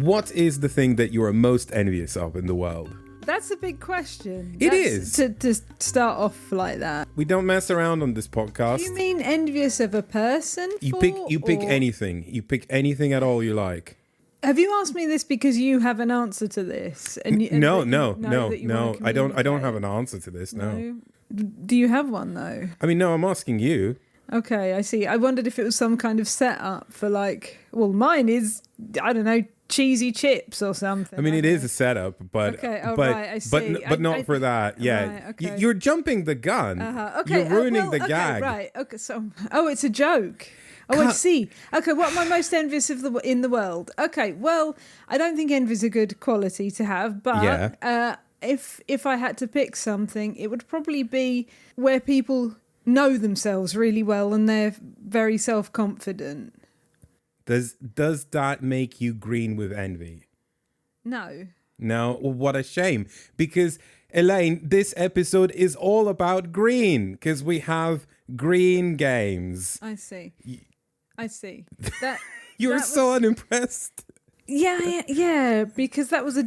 What is the thing that you are most envious of in the world? That's a big question. It is. To start off like that. We don't mess around on this podcast. Do you mean envious of a person? You pick anything. You pick anything at all you like. Have you asked me this because you have an answer to this? No. I don't have an answer to this. No. Do you have one though? I mean, no. I'm asking you. Okay, I see. I wondered if it was some kind of setup for mine is, I don't know, cheesy chips or something. I mean, it is a setup, but okay, right, I see. but not for that. Yeah, right, okay. You're jumping the gun. Okay, you're ruining the gag. Right. Okay. So, it's a joke. Oh, I see. Okay, what am I most envious of in the world? Okay, well, I don't think envy is a good quality to have, but if I had to pick something, it would probably be where people know themselves really well and they're very self-confident. Does that make you green with envy? No. No? Well, what a shame. Because, Elaine, this episode is all about green, because we have green games. I see. That You're so unimpressed. Yeah, because that was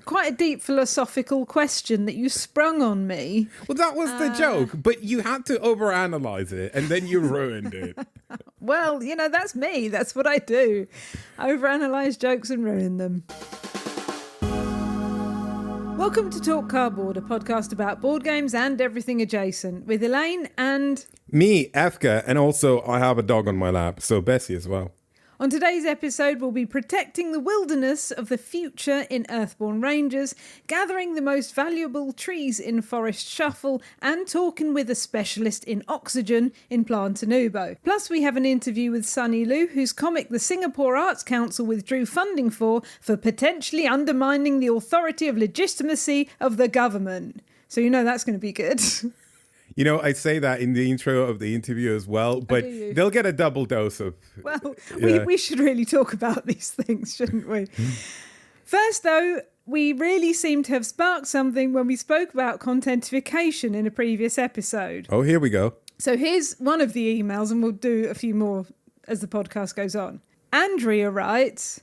quite a deep philosophical question that you sprung on me. Well, that was the joke, but you had to overanalyze it, and then you ruined it. Well, that's me. That's what I do. I overanalyze jokes and ruin them. Welcome to Talk Cardboard, a podcast about board games and everything adjacent, with Elaine and... me, Efka, and also I have a dog on my lap, so Bessie as well. On today's episode, we'll be protecting the wilderness of the future in Earthborne Rangers, gathering the most valuable trees in Forest Shuffle, and talking with a specialist in oxygen in Planta Nubo. Plus, we have an interview with Sonny Liew, whose comic the Singapore Arts Council withdrew funding for potentially undermining the authority of legitimacy of the government. So that's going to be good. I say that in the intro of the interview as well, but they'll get a double dose of... Well, we should really talk about these things, shouldn't we? First, though, we really seem to have sparked something when we spoke about contentification in a previous episode. Oh, here we go. So here's one of the emails, and we'll do a few more as the podcast goes on. Andrea writes...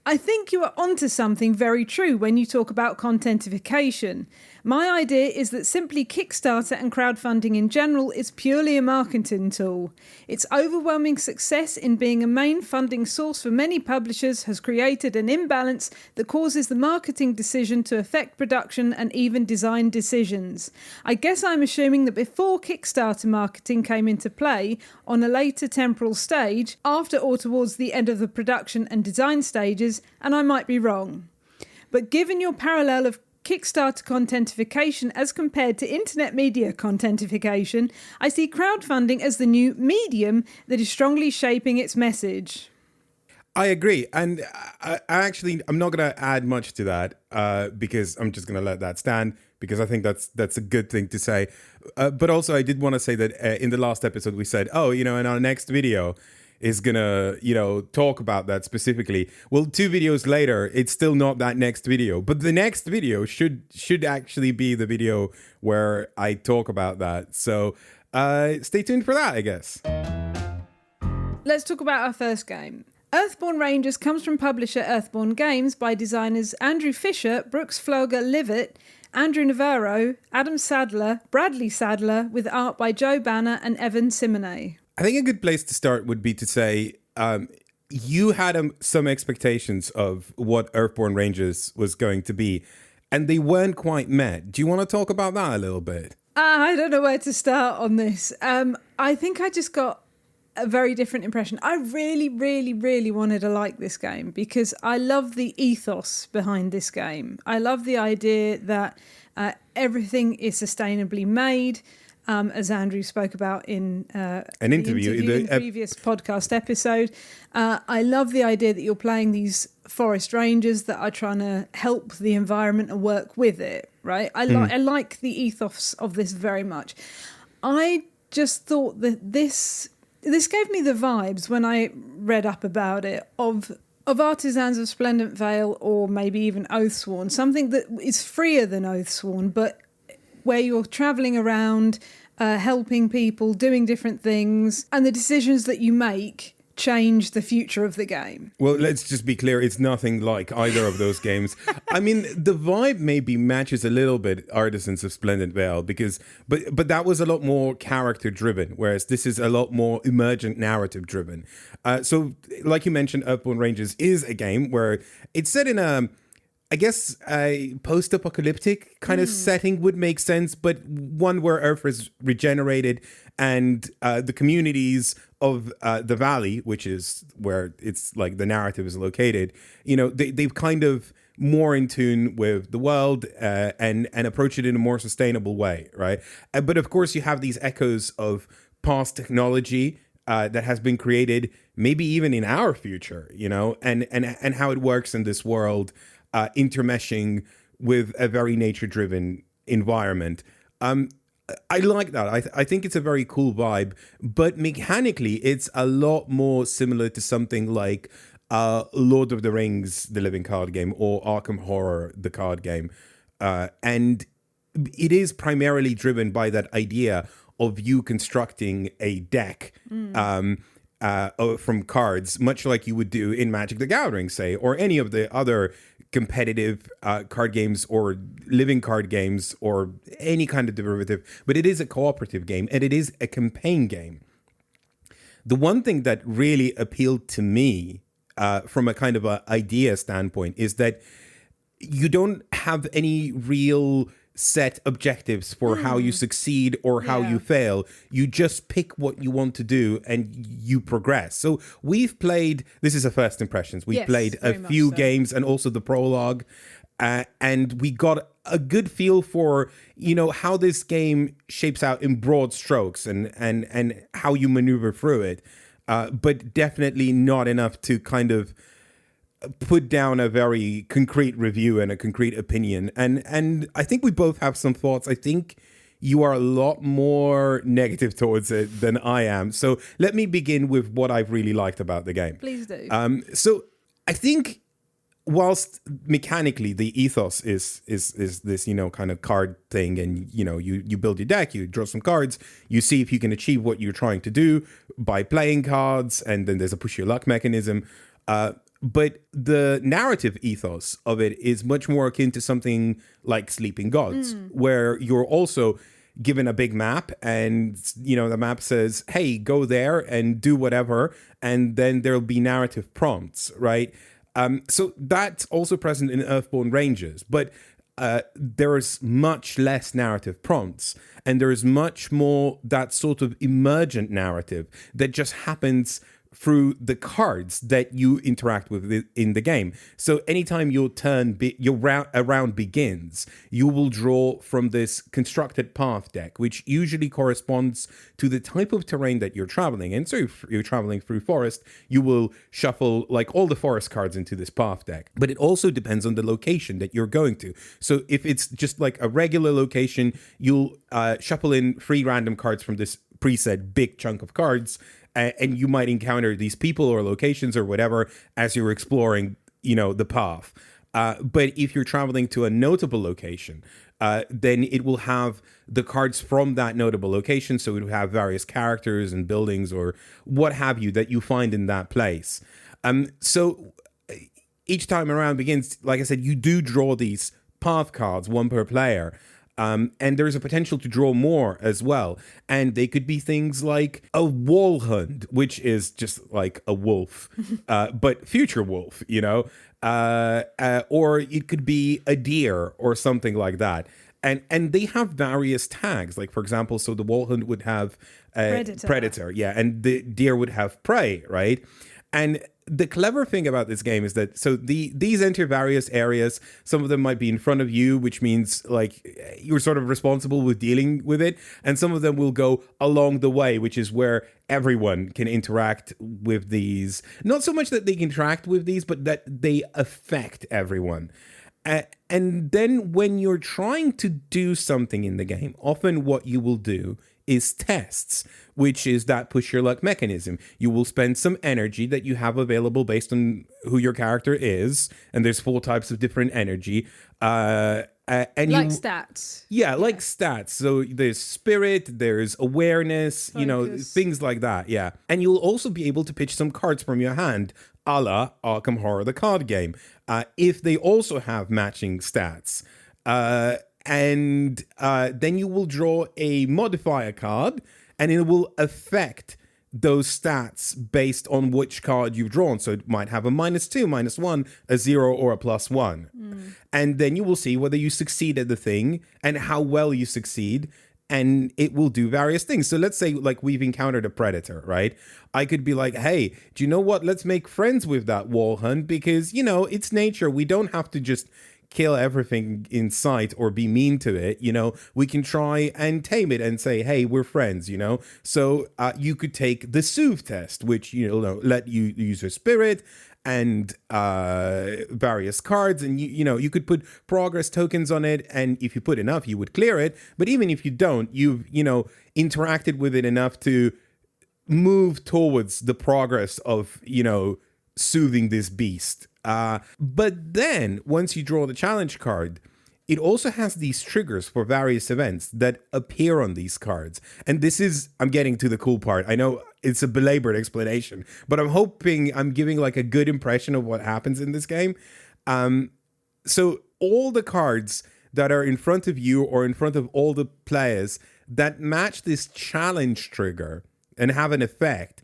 I think you are onto something very true when you talk about contentification. My idea is that simply Kickstarter and crowdfunding in general is purely a marketing tool. Its overwhelming success in being a main funding source for many publishers has created an imbalance that causes the marketing decision to affect production and even design decisions. I guess I'm assuming that before Kickstarter marketing came into play, on a later temporal stage, after or towards the end of the production and design stages, and I might be wrong. But given your parallel of Kickstarter contentification as compared to internet media contentification, I see crowdfunding as the new medium that is strongly shaping its message. I agree. And I'm not going to add much to that because I'm just going to let that stand, because I think that's a good thing to say. But also I did want to say that in the last episode we said, in our next video is gonna, talk about that specifically. Well, 2 videos later, it's still not that next video, but the next video should actually be the video where I talk about that. So stay tuned for that, I guess. Let's talk about our first game. Earthborne Rangers comes from publisher Earthborne Games by designers Andrew Fisher, Brooks Floger-Livet, Andrew Navarro, Adam Sadler, Bradley Sadler, with art by Joe Banner and Evan Simonet. I think a good place to start would be to say you had some expectations of what Earthborne Rangers was going to be, and they weren't quite met. Do you want to talk about that a little bit? I don't know where to start on this. I think I just got a very different impression. I really, really, really wanted to like this game because I love the ethos behind this game. I love the idea that everything is sustainably made. As Andrew spoke about in an interview in the previous podcast episode. I love the idea that you're playing these forest rangers that are trying to help the environment and work with it, right? I like the ethos of this very much. I just thought that this gave me the vibes when I read up about it of Artisans of Splendent Vale, or maybe even Oathsworn, something that is freer than Oathsworn, but where you're travelling around, helping people, doing different things, and the decisions that you make change the future of the game. Well, let's just be clear. It's nothing like either of those games. I mean, the vibe maybe matches a little bit Artisans of Splendid Vale but that was a lot more character driven, whereas this is a lot more emergent narrative driven. So like you mentioned, Earthborne Rangers is a game where it's set in I guess a post-apocalyptic kind of setting would make sense, but one where Earth is regenerated and the communities of the valley, which is where it's like the narrative is located, they've kind of more in tune with the world and approach it in a more sustainable way, right? But of course, you have these echoes of past technology that has been created, maybe even in our future, and how it works in this world. Intermeshing with a very nature-driven environment. I like that. I think it's a very cool vibe, but mechanically, it's a lot more similar to something like Lord of the Rings, the living card game, or Arkham Horror, the card game. And it is primarily driven by that idea of you constructing a deck from cards, much like you would do in Magic the Gathering, say, or any of the other competitive card games or living card games or any kind of derivative. But it is a cooperative game and it is a campaign game. The one thing that really appealed to me from a kind of a idea standpoint is that you don't have any real set objectives for how you succeed or how you fail. You just pick what you want to do and you progress. So we've played, this is a first impressions, we've played a few games and also the prologue, and we got a good feel for, how this game shapes out in broad strokes and how you maneuver through it. But definitely not enough to kind of put down a very concrete review and a concrete opinion. And I think we both have some thoughts. I think you are a lot more negative towards it than I am. So let me begin with what I've really liked about the game. Please do. So I think whilst mechanically the ethos is this, kind of card thing, and, you build your deck, you draw some cards, you see if you can achieve what you're trying to do by playing cards, and then there's a push your luck mechanism. But the narrative ethos of it is much more akin to something like Sleeping Gods, where you're also given a big map and, the map says, hey, go there and do whatever. And then there'll be narrative prompts, right? So that's also present in Earthborne Rangers. But there's much less narrative prompts, and there's much more that sort of emergent narrative that just happens through the cards that you interact with in the game. So anytime your round begins, you will draw from this constructed path deck, which usually corresponds to the type of terrain that you're traveling in. So if you're traveling through forest, you will shuffle like all the forest cards into this path deck. But it also depends on the location that you're going to. So if it's just like a regular location, you'll shuffle in 3 random cards from this preset big chunk of cards, and you might encounter these people or locations or whatever as you're exploring, the path. But if you're traveling to a notable location, then it will have the cards from that notable location. So it will have various characters and buildings or what have you that you find in that place. So each time around begins, like I said, you do draw these path cards, 1 per player. And there's a potential to draw more as well. And they could be things like a wall hunt, which is just like a wolf, but future wolf, or it could be a deer or something like that. And they have various tags. Like, for example, so the wall hunt would have predator, and the deer would have prey, right? And the clever thing about this game is that these enter various areas. Some of them might be in front of you, which means like you're sort of responsible with dealing with it. And some of them will go along the way, which is where everyone can interact with these. Not so much that they interact with these, but that they affect everyone. And then when you're trying to do something in the game, often what you will do is tests, which is that push your luck mechanism. You will spend some energy that you have available based on who your character is, and there's 4 types of different energy, And like stats. Yeah, like stats. So there's spirit, there's awareness, Focus. things like that. Yeah. And you'll also be able to pitch some cards from your hand, a la Arkham Horror, the card game, if they also have matching stats. And then you will draw a modifier card, and it will affect those stats based on which card you've drawn. So it might have a -2, -1, a 0, or a +1. And then you will see whether you succeed at the thing and how well you succeed. And it will do various things. So let's say like we've encountered a predator, right? I could be like, hey, do you know what? Let's make friends with that wall hunt because, it's nature. We don't have to just kill everything in sight or be mean to it. We can try and tame it and say, hey, we're friends, So you could take the soothe test, which, let you use your spirit and various cards, and you could put progress tokens on it, and if you put enough you would clear it. But even if you don't, you've interacted with it enough to move towards the progress of soothing this beast. But then once you draw the challenge card, it also has these triggers for various events that appear on these cards. And I'm getting to the cool part. I know it's a belabored explanation, but I'm hoping I'm giving like a good impression of what happens in this game. So all the cards that are in front of you or in front of all the players that match this challenge trigger and have an effect,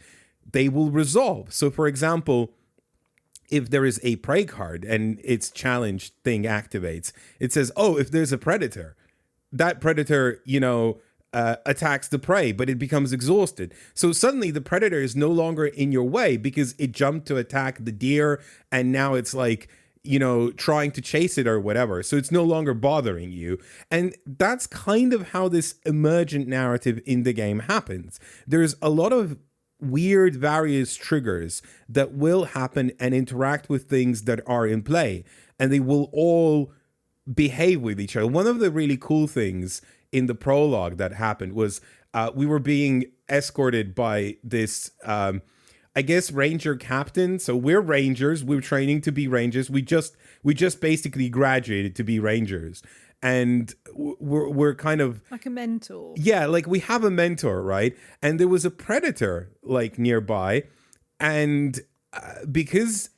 they will resolve. So for example, if there is a prey card and its challenge thing activates, it says, oh, if there's a predator, that predator, attacks the prey, but it becomes exhausted. So suddenly the predator is no longer in your way because it jumped to attack the deer and now it's like, trying to chase it or whatever. So it's no longer bothering you. And that's kind of how this emergent narrative in the game happens. There's a lot of weird various triggers that will happen and interact with things that are in play, and they will all behave with each other. One of the really cool things in the prologue that happened was we were being escorted by this I guess ranger captain. So we're rangers, we're training to be rangers. We just basically graduated to be rangers, and we're kind of like a mentor. Yeah, like we have a mentor, right? And there was a predator like nearby, and because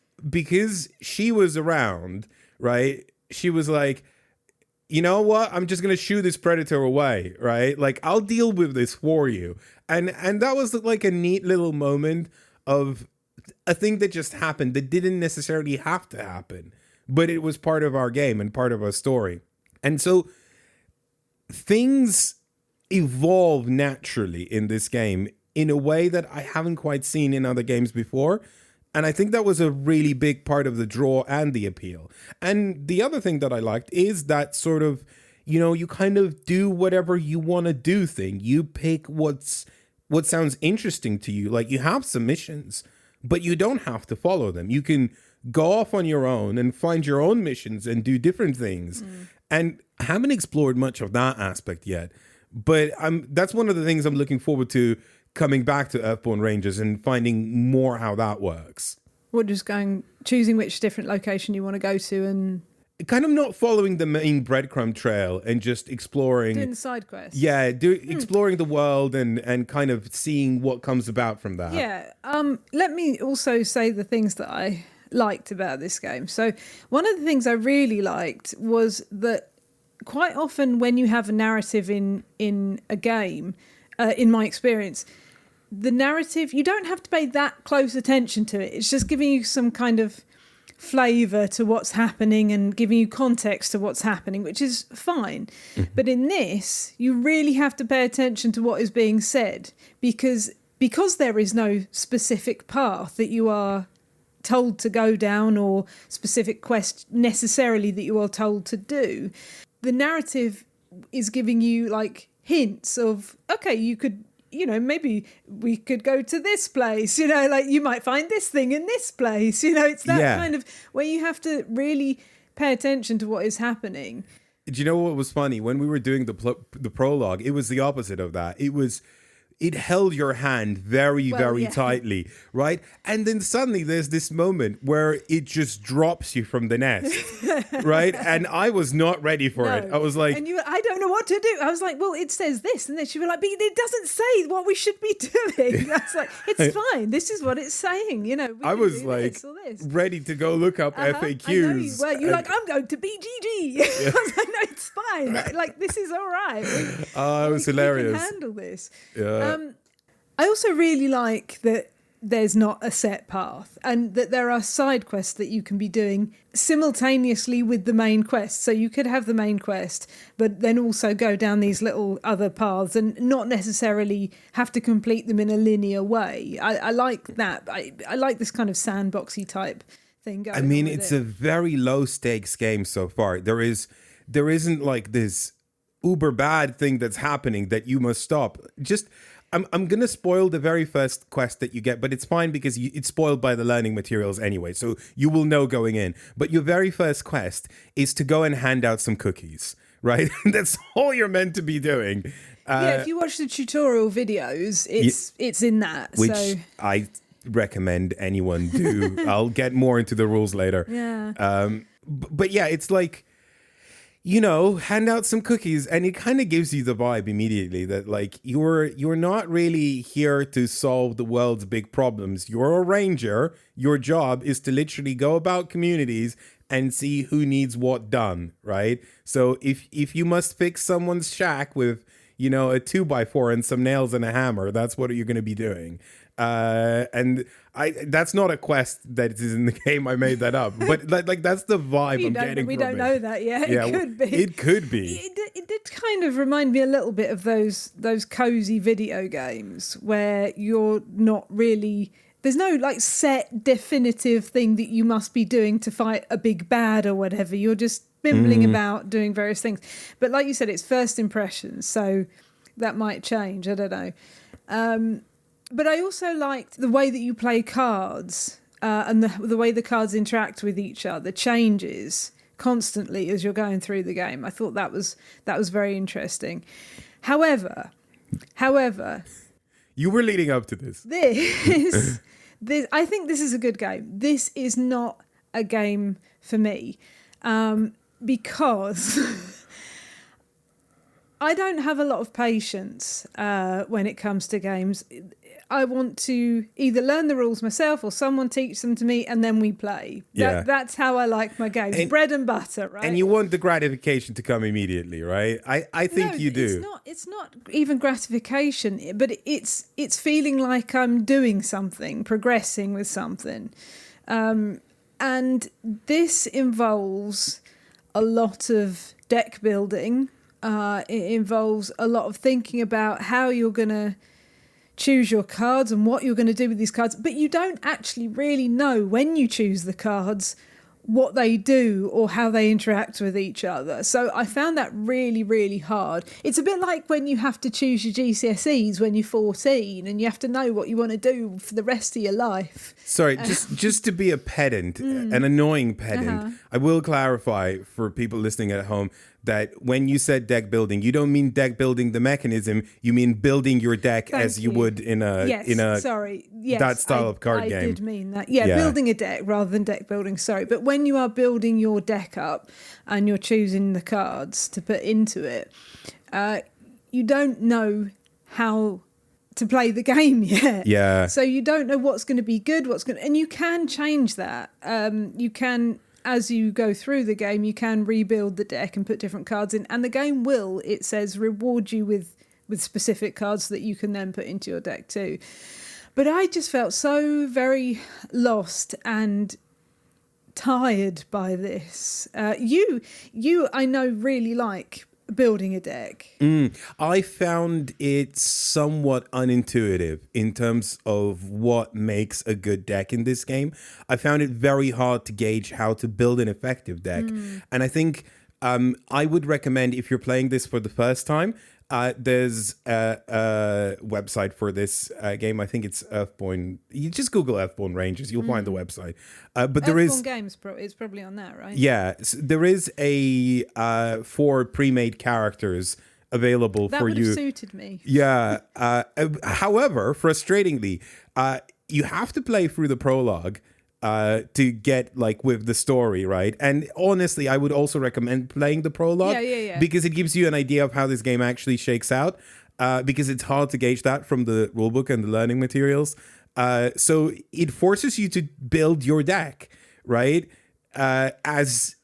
she was around, right? She was like, you know what? I'm just gonna shoo this predator away, right? Like I'll deal with this for you. And that was like a neat little moment of a thing that just happened that didn't necessarily have to happen, but it was part of our game and part of our story. And so things evolve naturally in this game in a way that I haven't quite seen in other games before. And I think that was a really big part of the draw and the appeal. And the other thing that I liked is that sort of, you kind of do whatever you want to do thing. You pick what sounds interesting to you. Like you have some missions, but you don't have to follow them. You can go off on your own and find your own missions and do different things. And I haven't explored much of that aspect yet, but that's one of the things I'm looking forward to, coming back to Earthborne Rangers and finding more how that works. What, just choosing which different location you want to go to and kind of not following the main breadcrumb trail and just exploring. Doing the side quests. Yeah, exploring the world and kind of seeing what comes about from that. Yeah. Let me also say the things that I liked about this game. So one of the things I really liked was that quite often when you have a narrative in a game, in my experience, the narrative, you don't have to pay that close attention to it. It's just giving you some kind of flavour to what's happening and giving you context to what's happening, which is fine. But in this, you really have to pay attention to what is being said because there is no specific path that you are told to go down or specific quest necessarily that you are told to do. The narrative is giving you like hints of, okay, you could, maybe we could go to this place, like you might find this thing in this place, it's that kind of where you have to really pay attention to what is happening. Do you know what was funny? When we were doing the prologue, it was the opposite of that. It was it held your hand very, very tightly, right? And then suddenly there's this moment where it just drops you from the nest, right? And I was not ready for it. I was like... And you, I don't know what to do. I was like, well, it says this. And then she was like, but it doesn't say what we should be doing. I was like, it's fine. This is what it's saying. You know, I was like ready to go look up FAQs. I know you were. You're like, I'm going to BGG. I was like, no, it's fine. Like, this is all right. It was hilarious. We can handle this. Yeah. I also really like that there's not a set path and that there are side quests that you can be doing simultaneously with the main quest. So you could have the main quest, but then also go down these little other paths and not necessarily have to complete them in a linear way. I like that. I like this kind of sandboxy type thing going on. I mean, it's a very low stakes game so far. There isn't like this uber bad thing that's happening that you must stop. Just... I'm going to spoil the very first quest that you get, but it's fine because it's spoiled by the learning materials anyway, so you will know going in. But your very first quest is to go and hand out some cookies, right? That's all you're meant to be doing. If you watch the tutorial videos, it's in that. Which so. I recommend anyone do. I'll get more into the rules later. Yeah. But yeah, it's like... you know, hand out some cookies, and it kind of gives you the vibe immediately that like you're not really here to solve the world's big problems. You're a ranger. Your job is to literally go about communities and see who needs what done, right? So if you must fix someone's shack with, you know, a 2x4 and some nails and a hammer, that's what you're going to be doing. And that's not a quest that is in the game. I made that up, but like that's the vibe I'm getting. We from don't it. know that yet. Yeah, it could be. It could be. It did kind of remind me a little bit of those cozy video games where you're not really. There's no like set definitive thing that you must be doing to fight a big bad or whatever. You're just bimbling about doing various things. But like you said, it's first impressions, so that might change. I don't know. But I also liked the way that you play cards and the way the cards interact with each other changes constantly as you're going through the game. I thought that was very interesting. However, you were leading up to this. This I think this is a good game. This is not a game for me because I don't have a lot of patience when it comes to games. I want to either learn the rules myself or someone teach them to me and then we play. That's how I like my games. Bread and butter, right? And you want the gratification to come immediately, right? I think you do. It's not even gratification, but it's feeling like I'm doing something, progressing with something. And this involves a lot of deck building. It involves a lot of thinking about how you're going to choose your cards and what you're going to do with these cards, but you don't actually really know when you choose the cards what they do or how they interact with each other. So I found that really, really hard. It's a bit like when you have to choose your GCSEs when you're 14 and you have to know what you want to do for the rest of your life. Sorry, just to be a pedant, an annoying pedant, I will clarify for people listening at home that when you said deck building, you don't mean deck building the mechanism. You mean building your deck as you would in a that style of card game. I did mean that. Yeah, building a deck rather than deck building. Sorry, but when you are building your deck up and you're choosing the cards to put into it, you don't know how to play the game yet. Yeah. So you don't know what's going to be good, and you can change that. You can. As you go through the game, you can rebuild the deck and put different cards in. And the game will, it says, reward you with specific cards that you can then put into your deck too. But I just felt so very lost and tired by this. You, I know, really like building a deck. I found it somewhat unintuitive in terms of what makes a good deck in this game. I found it very hard to gauge how to build an effective deck. And I think I would recommend, if you're playing this for the first time, there's a website for this game. I think it's Earthborne. You just Google Earthborne Rangers, you'll find the website. But there is Games. It's probably on that, right? Yeah, so there is a 4 pre-made characters available That for would you. have suited me. Yeah. However, frustratingly, you have to play through the prologue to get like with the story, right? And honestly, I would also recommend playing the prologue Yeah. because it gives you an idea of how this game actually shakes out. Because it's hard to gauge that from the rulebook and the learning materials. So it forces you to build your deck, right? As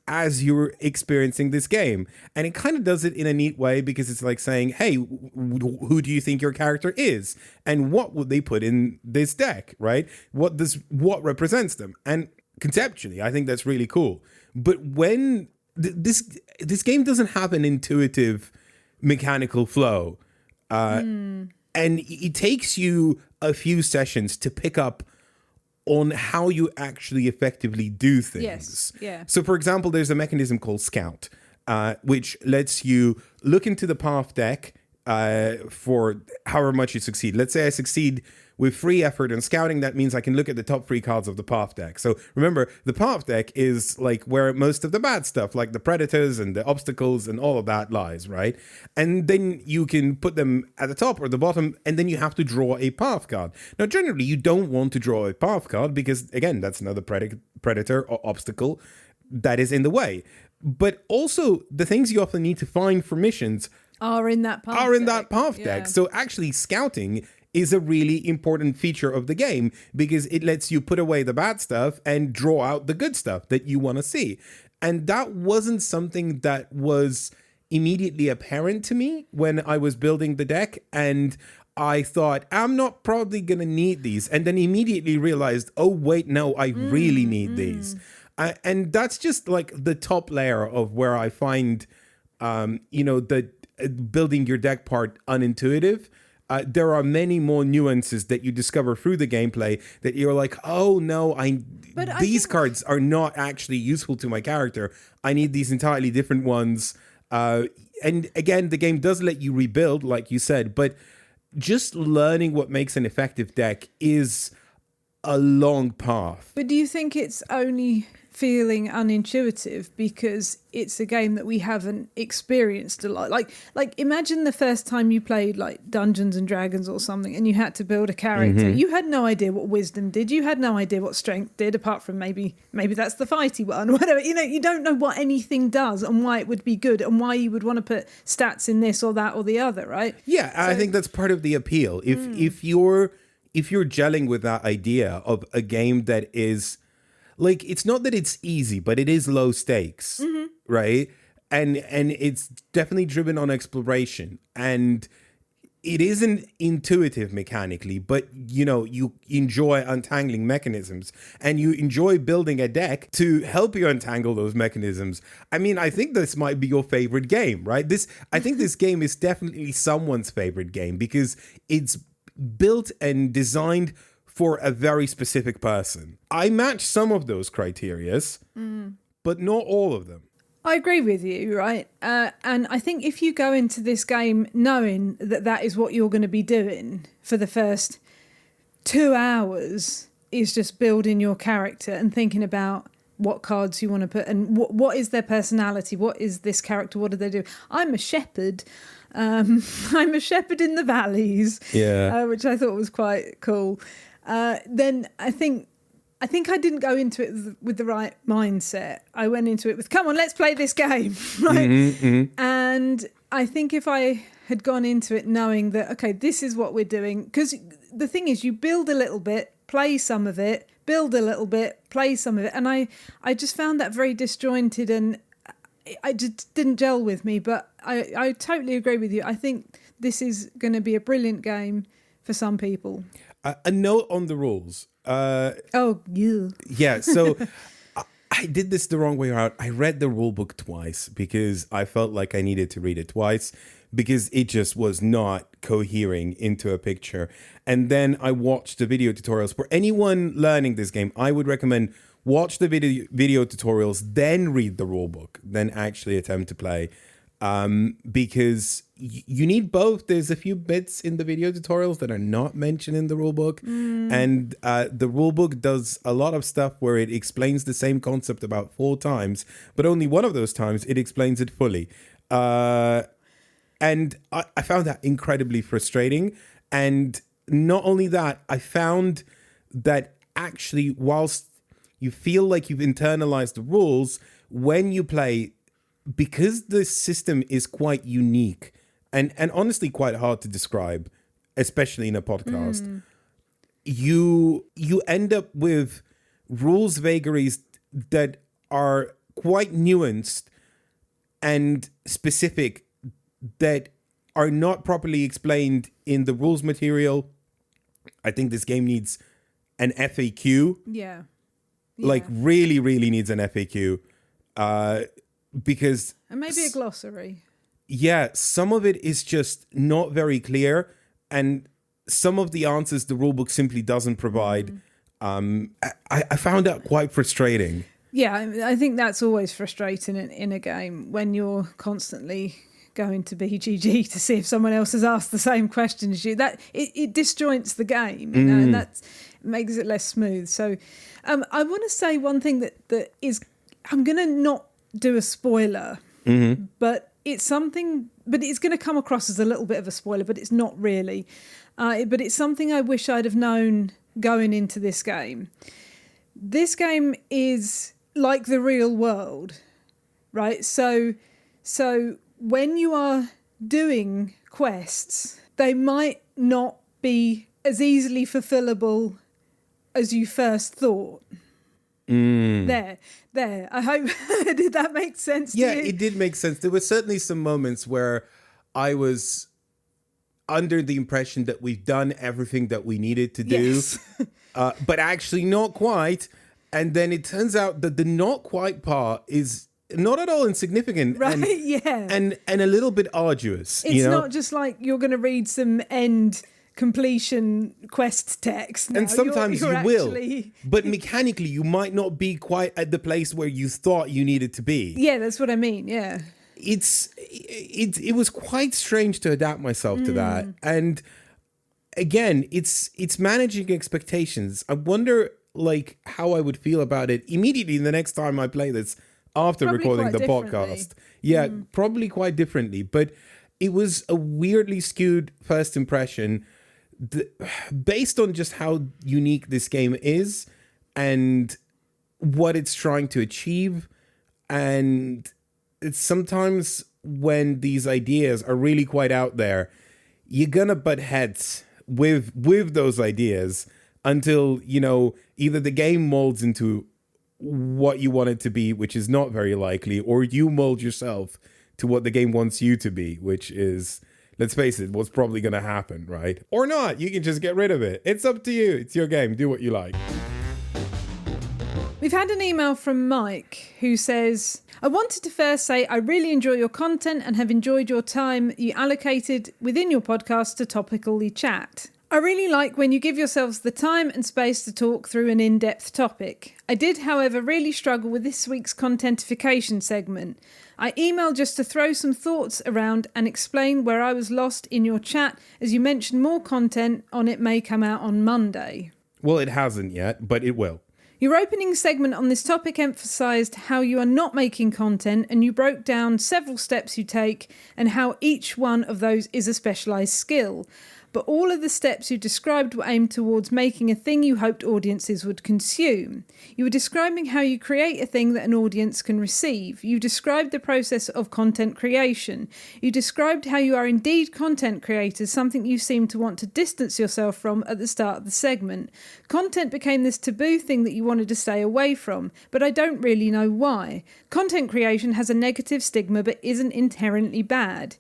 you're experiencing this game. And it kind of does it in a neat way because it's like saying, hey, who do you think your character is? And what would they put in this deck, right? What represents them? And conceptually, I think that's really cool. But when this game doesn't have an intuitive mechanical flow, and it takes you a few sessions to pick up on how you actually effectively do things. Yes, yeah. So, for example, there's a mechanism called Scout, which lets you look into the path deck for however much you succeed. Let's say I succeed with 3 effort and scouting. That means I can look at the top 3 cards of the path deck. So remember, the path deck is like where most of the bad stuff, like the predators and the obstacles and all of that lies, right? And then you can put them at the top or the bottom, and then you have to draw a path card. Now, generally, you don't want to draw a path card because, again, that's another predator or obstacle that is in the way. But also, the things you often need to find for missions are in that path deck. So actually, scouting is a really important feature of the game because it lets you put away the bad stuff and draw out the good stuff that you want to see. And that wasn't something that was immediately apparent to me when I was building the deck. And I thought, I'm not probably going to need these. And then immediately realized, oh, wait, no, I really need these. And that's just like the top layer of where I find, the building your deck part unintuitive. There are many more nuances that you discover through the gameplay that you're like, oh no, these cards are not actually useful to my character. I need these entirely different ones. And again, the game does let you rebuild, like you said, but just learning what makes an effective deck is a long path. But do you think it's only feeling unintuitive because it's a game that we haven't experienced a lot? Like imagine the first time you played like Dungeons and Dragons or something and you had to build a character. You had no idea what wisdom did. You had no idea what strength did, apart from maybe that's the fighty one, whatever. You don't know what anything does and why it would be good and why you would want to put stats in this or that or the other, right? Yeah, so I think that's part of the appeal. If you're gelling with that idea of a game that is like, it's not that it's easy, but it is low stakes, right? And it's definitely driven on exploration, and it isn't intuitive mechanically, but you enjoy untangling mechanisms and you enjoy building a deck to help you untangle those mechanisms. I mean, I think this might be your favorite game, right? I think this game is definitely someone's favorite game because it's built and designed for a very specific person. I match some of those criterias, but not all of them. I agree with you, right? And I think if you go into this game knowing that is what you're going to be doing for the first 2 hours, is just building your character and thinking about what cards you want to put and what is their personality, what is this character, what do they do? I'm a shepherd. I'm a shepherd in the valleys, which I thought was quite cool. Then I think I didn't go into it with the right mindset. I went into it with, come on, let's play this game, right? And I think if I had gone into it knowing that, okay, this is what we're doing, because the thing is, you build a little bit, play some of it, build a little bit, play some of it, and I just found that very disjointed and I just didn't gel with me. But I totally agree with you. I think this is going to be a brilliant game for some people. A note on the rules. Yeah, so I did this the wrong way around. I read the rule book twice because I felt like I needed to read it twice because it just was not cohering into a picture. And then I watched the video tutorials. For anyone learning this game, I would recommend watch the video tutorials, then read the rule book, then actually attempt to play. Because you need both. There's a few bits in the video tutorials that are not mentioned in the rulebook, and the rulebook does a lot of stuff where it explains the same concept about 4 times, but only one of those times it explains it fully. And I found that incredibly frustrating. And not only that, I found that actually, whilst you feel like you've internalized the rules, when you play, because the system is quite unique and honestly quite hard to describe, especially in a podcast, you end up with rules vagaries that are quite nuanced and specific, that are not properly explained in the rules material. I think this game needs an FAQ. Yeah. Like really, really needs an FAQ. Because... And maybe a glossary. Yeah, some of it is just not very clear. And some of the answers the rulebook simply doesn't provide. I found that quite frustrating. Yeah, I think that's always frustrating in a game when you're constantly going to BGG to see if someone else has asked the same question as you. That it disjoints the game, you know, and that makes it less smooth. So I want to say one thing that is, I'm going to not do a spoiler, but it's something, but it's going to come across as a little bit of a spoiler, but it's not really. But it's something I wish I'd have known going into this game. This game is like the real world, right? So when you are doing quests, they might not be as easily fulfillable as you first thought. There. I hope, did that make sense to you? Yeah, it did make sense. There were certainly some moments where I was under the impression that we've done everything that we needed to do, Yes. but actually not quite. And then it turns out that the not quite part is not at all insignificant. Right, and, yeah. And a little bit arduous. It's you know? not just like you're going to read some end completion quest text. And sometimes you're you will. actually... But mechanically, you might not be quite at the place where you thought you needed to be. Yeah, that's what I mean, yeah. It was quite strange to adapt myself to that. And again, it's managing expectations. I wonder like how I would feel about it immediately the next time I play this after Probably recording quite the differently. podcast. Yeah, probably quite differently. But it was a weirdly skewed first impression based on just how unique this game is and what it's trying to achieve. And it's sometimes when these ideas are really quite out there, you're gonna butt heads with those ideas until, you know, either the game molds into what you want it to be, which is not very likely, or you mold yourself to what the game wants you to be, which is, let's face it, what's probably going to happen, right? Or not. You can just get rid of it. It's up to you. It's your game. Do what you like. We've had an email from Mike who says, I wanted to first say I really enjoy your content and have enjoyed your time you allocated within your podcast to topically chat. I really like when you give yourselves the time and space to talk through an in-depth topic. I did, however, really struggle with this week's Contentification segment. I emailed just to throw some thoughts around and explain where I was lost in your chat, as you mentioned more content on it may come out on Monday. Well, it hasn't yet, but it will. Your opening segment on this topic emphasised how you are not making content, and you broke down several steps you take and how each one of those is a specialised skill. But all of the steps you described were aimed towards making a thing you hoped audiences would consume. You were describing how you create a thing that an audience can receive. You described the process of content creation. You described how you are indeed content creators, something you seem to want to distance yourself from at the start of the segment. Content became this taboo thing that you wanted to stay away from, but I don't really know why. Content creation has a negative stigma but isn't inherently bad.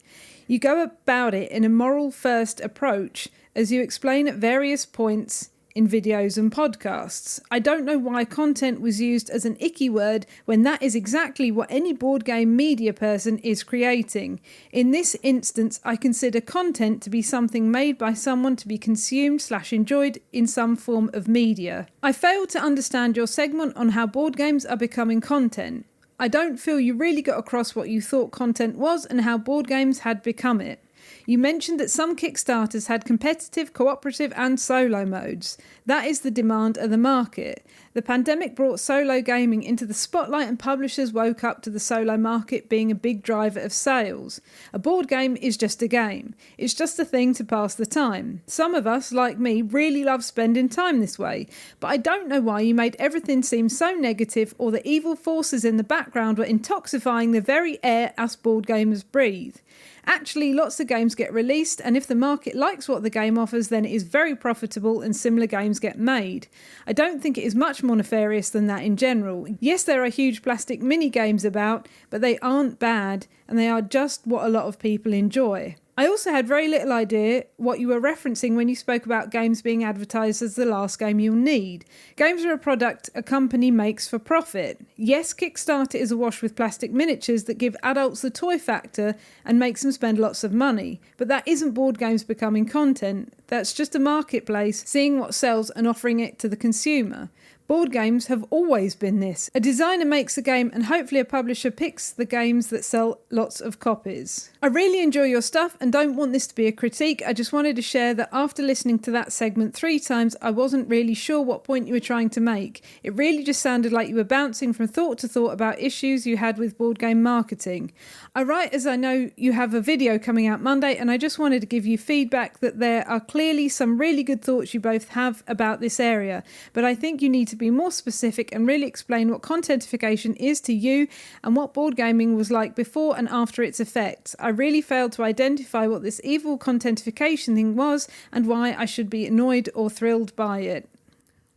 You go about it in a moral-first approach, as you explain at various points in videos and podcasts. I don't know why content was used as an icky word when that is exactly what any board game media person is creating. In this instance, I consider content to be something made by someone to be consumed/enjoyed in some form of media. I failed to understand your segment on how board games are becoming content. I don't feel you really got across what you thought content was and how board games had become it. You mentioned that some Kickstarters had competitive, cooperative and solo modes. That is the demand of the market. The pandemic brought solo gaming into the spotlight and publishers woke up to the solo market being a big driver of sales. A board game is just a game. It's just a thing to pass the time. Some of us, like me, really love spending time this way, but I don't know why you made everything seem so negative or the evil forces in the background were intoxifying the very air us board gamers breathe. Actually, lots of games get released, and if the market likes what the game offers, then it is very profitable and similar games get made. I don't think it is much more nefarious than that in general. Yes, there are huge plastic mini games about, but they aren't bad, and they are just what a lot of people enjoy. I also had very little idea what you were referencing when you spoke about games being advertised as the last game you'll need. Games are a product a company makes for profit. Yes, Kickstarter is awash with plastic miniatures that give adults the toy factor and makes them spend lots of money. But that isn't board games becoming content. That's just a marketplace seeing what sells and offering it to the consumer. Board games have always been this. A designer makes a game and hopefully a publisher picks the games that sell lots of copies. I really enjoy your stuff and don't want this to be a critique. I just wanted to share that after listening to that segment 3 times, I wasn't really sure what point you were trying to make. It really just sounded like you were bouncing from thought to thought about issues you had with board game marketing. I write as I know you have a video coming out Monday, and I just wanted to give you feedback that there are clearly some really good thoughts you both have about this area, but I think you need to be more specific and really explain what contentification is to you and what board gaming was like before and after its effects. I really failed to identify what this evil contentification thing was and why I should be annoyed or thrilled by it.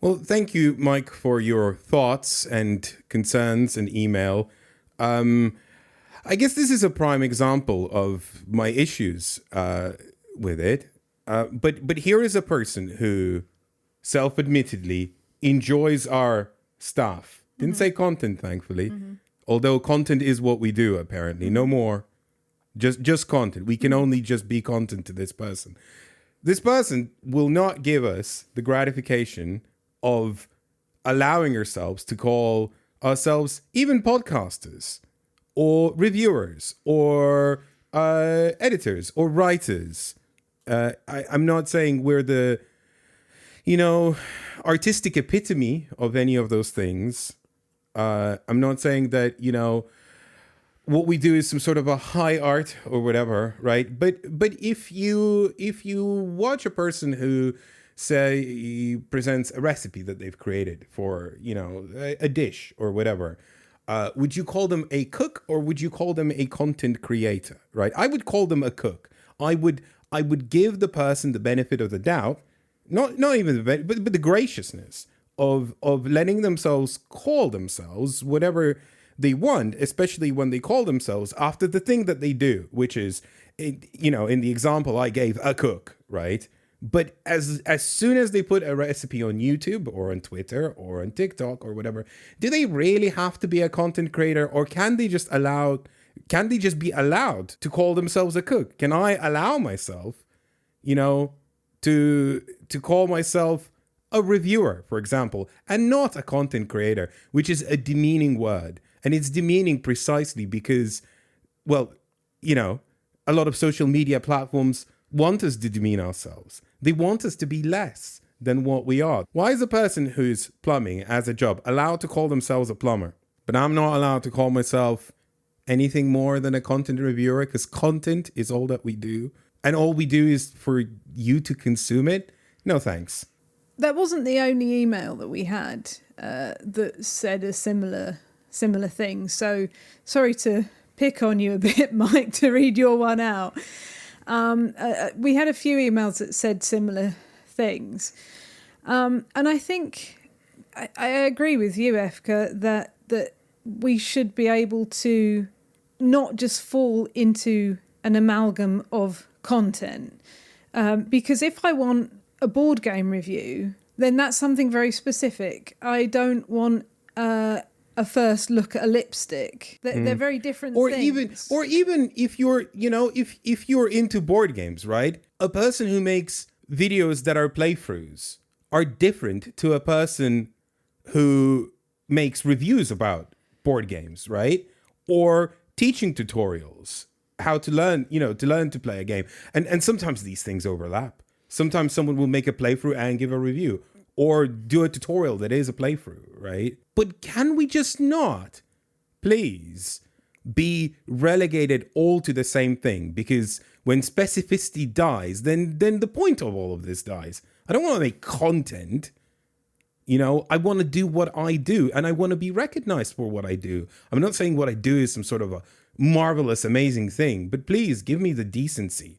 Well, thank you, Mike, for your thoughts and concerns and email. I guess this is a prime example of my issues with it. But here is a person who self-admittedly enjoys our stuff. Didn't say content, thankfully. Although content is what we do, apparently. No more. Just content. We can only just be content to this person. This person will not give us the gratification of allowing ourselves to call ourselves even podcasters or reviewers or editors or writers. I'm not saying we're the artistic epitome of any of those things. I'm not saying that, what we do is some sort of a high art or whatever, right? But if you watch a person who, say, presents a recipe that they've created for, a dish or whatever, would you call them a cook or would you call them a content creator, right? I would call them a cook. I would give the person the benefit of the doubt. Not even the benefit, but the graciousness of letting themselves call themselves whatever they want, especially when they call themselves after the thing that they do, which is, in the example I gave, a cook, right? But as soon as they put a recipe on YouTube or on Twitter or on TikTok or whatever, do they really have to be a content creator, or can they just be allowed to call themselves a cook? Can I allow myself, to call myself a reviewer, for example, and not a content creator, which is a demeaning word. And it's demeaning precisely because, a lot of social media platforms want us to demean ourselves. They want us to be less than what we are. Why is a person who's plumbing as a job allowed to call themselves a plumber, but I'm not allowed to call myself anything more than a content reviewer? Because content is all that we do. And all we do is for you to consume it? No, thanks. That wasn't the only email that we had that said a similar thing. So sorry to pick on you a bit, Mike, to read your one out. We had a few emails that said similar things. And I think I agree with you, Efka, that we should be able to not just fall into an amalgam of content. Because if I want a board game review, then that's something very specific. I don't want a first look at a lipstick. They're very different things. Even if you're, if you're into board games, right? A person who makes videos that are playthroughs are different to a person who makes reviews about board games, right? Or teaching tutorials. how to learn, to play a game. And sometimes these things overlap. Sometimes someone will make a playthrough and give a review or do a tutorial that is a playthrough, right? But can we just not, please, be relegated all to the same thing? Because when specificity dies, then the point of all of this dies. I don't want to make content. I want to do what I do, and I want to be recognized for what I do. I'm not saying what I do is some sort of a marvelous, amazing thing, but please give me the decency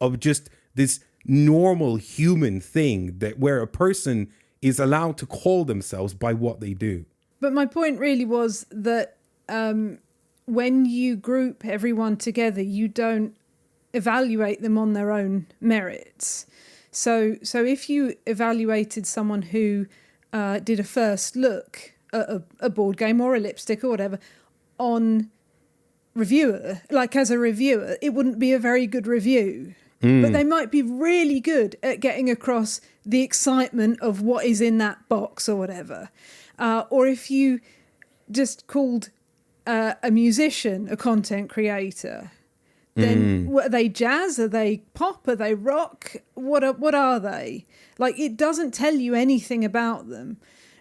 of just this normal human thing where a person is allowed to call themselves by what they do. But my point really was that when you group everyone together, you don't evaluate them on their own merits. So if you evaluated someone who did a first look at a board game or a lipstick or whatever on reviewer, like as a reviewer, it wouldn't be a very good review. But they might be really good at getting across the excitement of what is in that box or whatever. Or if you just called a musician a content creator, then what are they? Jazz? Are they pop? Are they rock? What are they? Like, it doesn't tell you anything about them.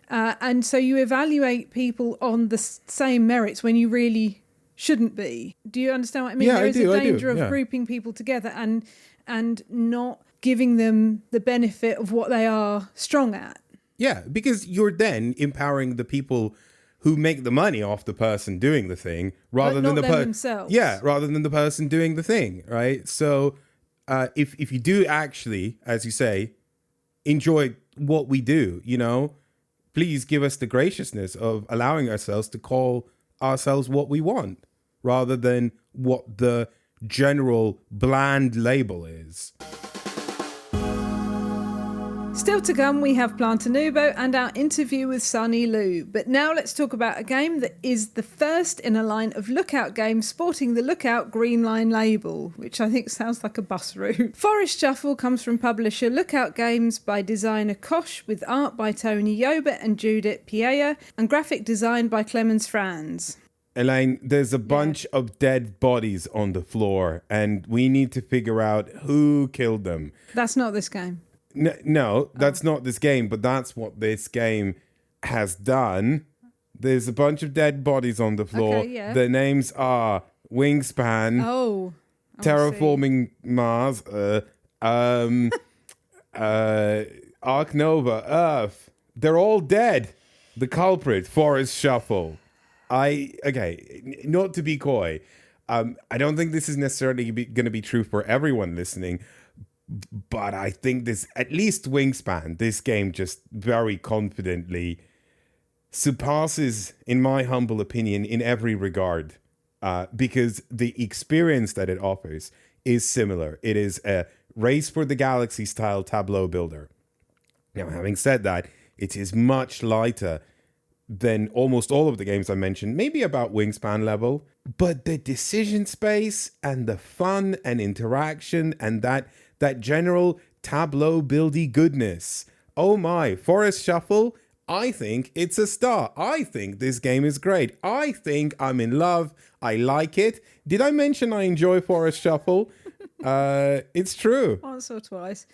And so you evaluate people on the same merits when you really shouldn't be. Do you understand what I mean? Yeah, there is I do, a danger yeah. of grouping people together and not giving them the benefit of what they are strong at. Yeah, because you're then empowering the people who make the money off the person doing the thing rather than the person themselves. Yeah, rather than the person doing the thing, right? So if you do actually, as you say, enjoy what we do, please give us the graciousness of allowing ourselves to call ourselves what we want rather than what the general bland label is. Still to come, we have Planta Nubo and our interview with Sonny Liew. But now let's talk about a game that is the first in a line of Lookout games sporting the Lookout Green Line label, which I think sounds like a bus route. Forest Shuffle comes from publisher Lookout Games by designer Kosh, with art by Tony Yobet and Judith Piella, and graphic design by Clemens Franz. Elaine, there's a bunch of dead bodies on the floor, and we need to figure out who killed them. That's not this game. No, that's not this game, but that's what this game has done. There's a bunch of dead bodies on the floor. Okay, yeah. The names are Wingspan, Terraforming Mars, Ark Nova, Earth. They're all dead. The culprit, Forest Shuffle. Not to be coy. I don't think this is necessarily going to be true for everyone listening. But I think this, at least Wingspan, this game just very confidently surpasses, in my humble opinion, in every regard, because the experience that it offers is similar. It is a Race for the Galaxy style tableau builder. Now, having said that, it is much lighter than almost all of the games I mentioned, maybe about Wingspan level, but the decision space and the fun and interaction and that general tableau buildy goodness. Oh my, Forest Shuffle, I think it's a star. I think this game is great. I think I'm in love. I like it. Did I mention I enjoy Forest Shuffle? It's true. Once or twice.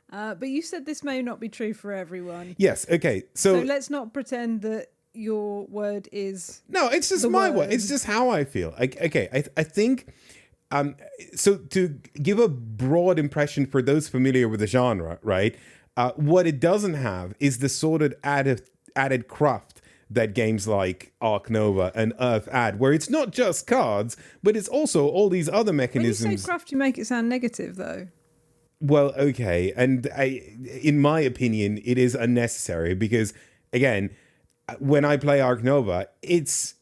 But you said this may not be true for everyone. Yes, okay. So let's not pretend that your word is... No, it's just my word. It's just how I feel. I think... so to give a broad impression for those familiar with the genre, right? What it doesn't have is the sort of added craft that games like Ark Nova and Earth add, where it's not just cards, but it's also all these other mechanisms. When you say craft, you make it sound negative, though. Well, okay. And in my opinion, it is unnecessary because, again, when I play Ark Nova, it's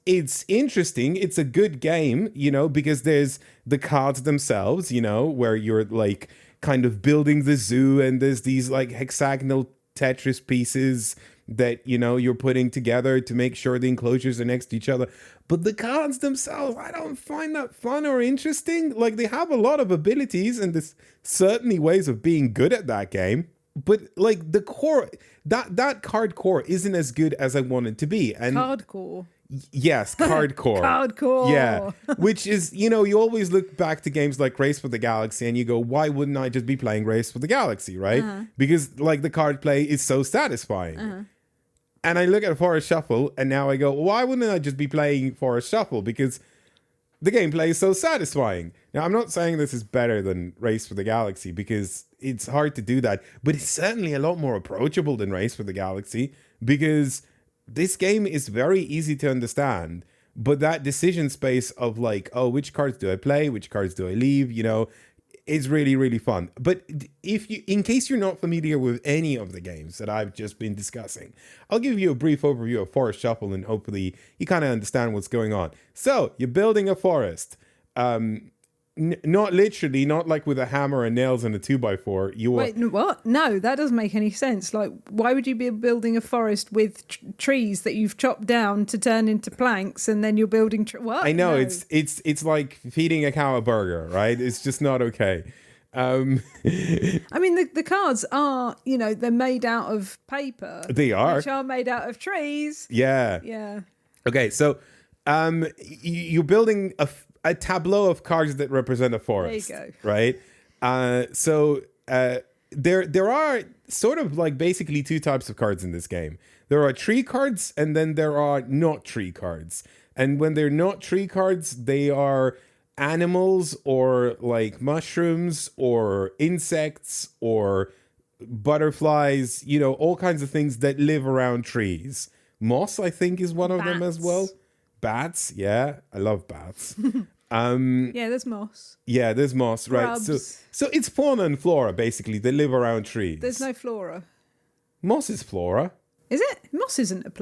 interesting. It's a good game, because there's the cards themselves, where you're like kind of building the zoo and there's these like hexagonal Tetris pieces that, you're putting together to make sure the enclosures are next to each other. But the cards themselves, I don't find that fun or interesting. Like, they have a lot of abilities and there's certainly ways of being good at that game. But like the core, that card core isn't as good as I want it to be. And Hardcore. Yes, cardcore. Hardcore. Yeah, which is, you always look back to games like Race for the Galaxy and you go, why wouldn't I just be playing Race for the Galaxy, right? Because like the card play is so satisfying. And I look at Forest Shuffle and now I go, why wouldn't I just be playing Forest Shuffle? Because the gameplay is so satisfying. Now, I'm not saying this is better than Race for the Galaxy because it's hard to do that, but it's certainly a lot more approachable than Race for the Galaxy because this game is very easy to understand, but that decision space of like, oh, which cards do I play? Which cards do I leave? Is really, really fun. But in case you're not familiar with any of the games that I've just been discussing, I'll give you a brief overview of Forest Shuffle and hopefully you kind of understand what's going on. So you're building a forest. Not literally, not like with a hammer and nails and a 2x4. Wait, what? No, that doesn't make any sense. Like, why would you be building a forest with trees that you've chopped down to turn into planks, and then you're building? What? I know. No. It's like feeding a cow a burger, right? It's just not okay. I mean, the cards are, they're made out of paper. They are, which are made out of trees. Yeah. Yeah. Okay, so you're building a tableau of cards that represent a forest. There you go. Right? So there are sort of like basically two types of cards in this game. There are tree cards and then there are not tree cards. And when they're not tree cards, they are animals or like mushrooms or insects or butterflies, all kinds of things that live around trees. Moss, I think, is one of them as well. Bats, yeah. I love bats. Yeah, there's moss. Yeah, there's moss, right? So it's fauna and flora, basically. They live around trees. There's no flora. Moss is flora. Is it? Moss isn't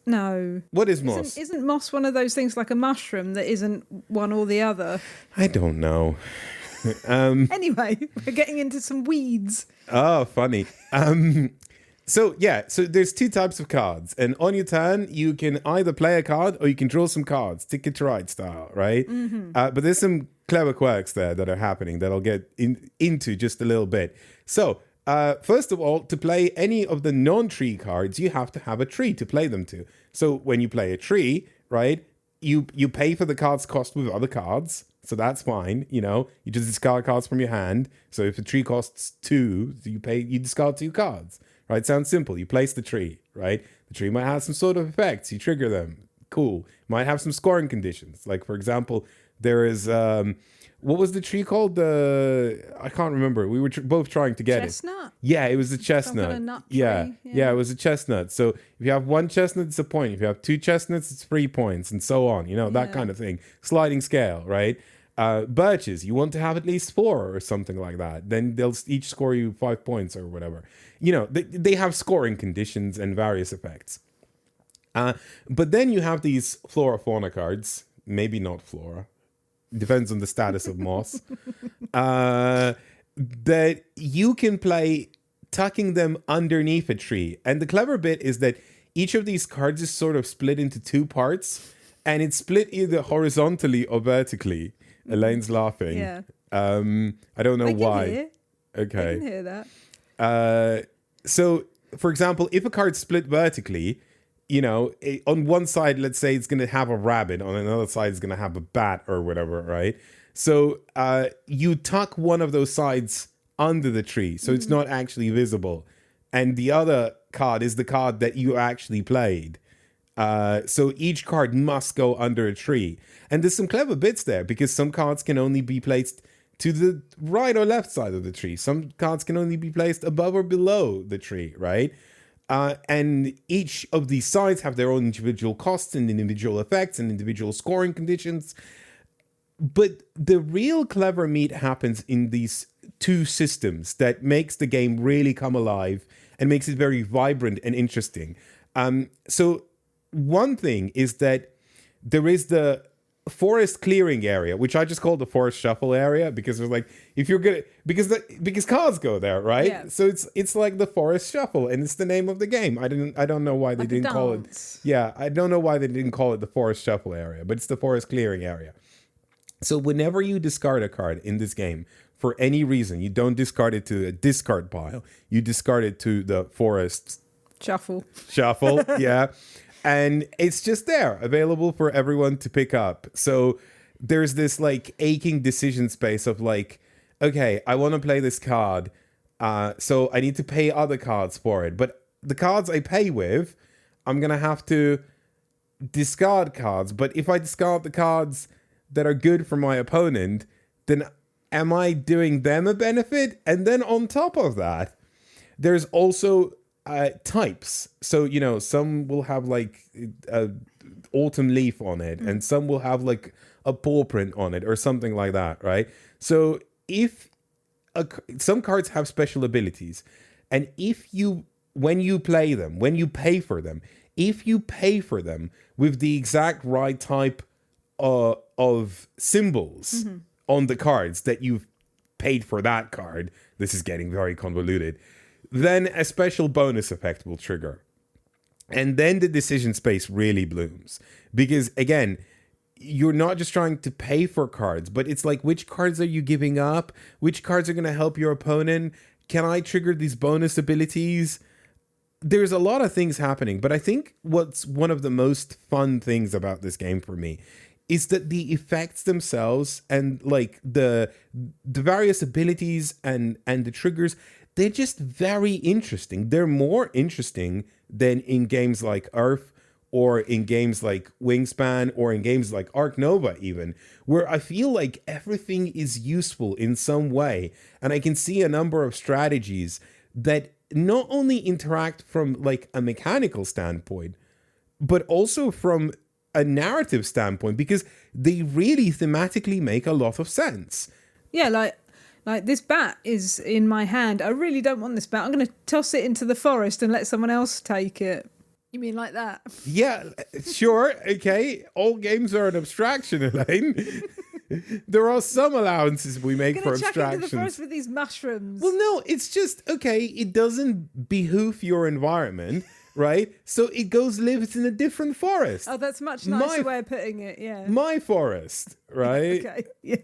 no. What is moss? Isn't moss one of those things like a mushroom that isn't one or the other? I don't know. Anyway, we're getting into some weeds. Oh, funny. So there's two types of cards, and on your turn you can either play a card or you can draw some cards, Ticket to Ride style, right? But there's some clever quirks there that are happening that I'll get into just a little bit. So first of all, to play any of the non-tree cards, you have to have a tree to play them to. So when you play a tree, right, you pay for the card's cost with other cards. So that's fine, you just discard cards from your hand. So if a tree costs 2, you discard 2 cards. Right, sounds simple. You place the tree, right? The tree might have some sort of effects. You trigger them. Cool. Might have some scoring conditions. Like, for example, there is, what was the tree called? I can't remember. We were both trying to get Chestnut? Yeah, it was a chestnut. Some kind of nut tree. Yeah, it was a chestnut. So if you have 1 chestnut, it's a point. If you have 2 chestnuts, it's 3 points, and so on. That kind of thing. Sliding scale, right? Birches, you want to have at least 4 or something like that. Then they'll each score you 5 points or whatever. They have scoring conditions and various effects. But then you have these flora fauna cards, maybe not flora, depends on the status of moss, that you can play tucking them underneath a tree. And the clever bit is that each of these cards is sort of split into 2 parts, and it's split either horizontally or vertically. Elaine's laughing. Yeah. I don't know why. Hear. Okay. I can hear that. So, for example, if a card's split vertically, on one side, let's say it's going to have a rabbit, on another side, it's going to have a bat or whatever, right? So you tuck one of those sides under the tree, so it's not actually visible. And the other card is the card that you actually played. So each card must go under a tree. And there's some clever bits there, because some cards can only be placed to the right or left side of the tree. Some cards can only be placed above or below the tree, right? And each of these sides have their own individual costs and individual effects and individual scoring conditions. But the real clever meat happens in these 2 systems that makes the game really come alive and makes it very vibrant and interesting. So one thing is that there is the forest clearing area, which I just call the forest shuffle area, because it's like, if you're gonna, because cards go there, right? Yeah. So it's like the forest shuffle, and it's the name of the game. I don't know why they didn't call it. Yeah, I don't know why they didn't call it the forest shuffle area, but it's the forest clearing area. So whenever you discard a card in this game, for any reason, you don't discard it to a discard pile. You discard it to the forest Shuffle. yeah. And it's just there, available for everyone to pick up. So there's this like aching decision space of like, okay, I want to play this card. So I need to pay other cards for it. But the cards I pay with, I'm going to have to discard cards. But if I discard the cards that are good for my opponent, then am I doing them a benefit? And then on top of that, there's also types. So, you know, some will have like a autumn leaf on it, and some will have like a paw print on it or something like that, right? So if some cards have special abilities, and when you play them, when you pay for them, if you pay for them with the exact right type of symbols on the cards that you've paid for that card, this is getting very convoluted, then a special bonus effect will trigger. And then the decision space really blooms. Because again, you're not just trying to pay for cards, but it's like, which cards are you giving up? Which cards are going to help your opponent? Can I trigger these bonus abilities? There's a lot of things happening, but I think what's one of the most fun things about this game for me is that the effects themselves and like the various abilities and the triggers, they're just very interesting. They're more interesting than in games like Earth or in games like Wingspan or in games like Arc Nova even, where I feel like everything is useful in some way. And I can see a number of strategies that not only interact from like a mechanical standpoint, but also from a narrative standpoint, because they really thematically make a lot of sense. Yeah, like this bat is in my hand. I really don't want this bat. I'm going to toss it into the forest and let someone else take it. You mean like that? Yeah, sure. Okay. All games are an abstraction, Elaine. There are some allowances we make for abstractions. Chuck into the forest with these mushrooms. Well, no, it's just, okay, it doesn't behoof your environment, right? So it lives in a different forest. Oh, that's a much nicer way of putting it, yeah. My forest, right? Okay, yeah.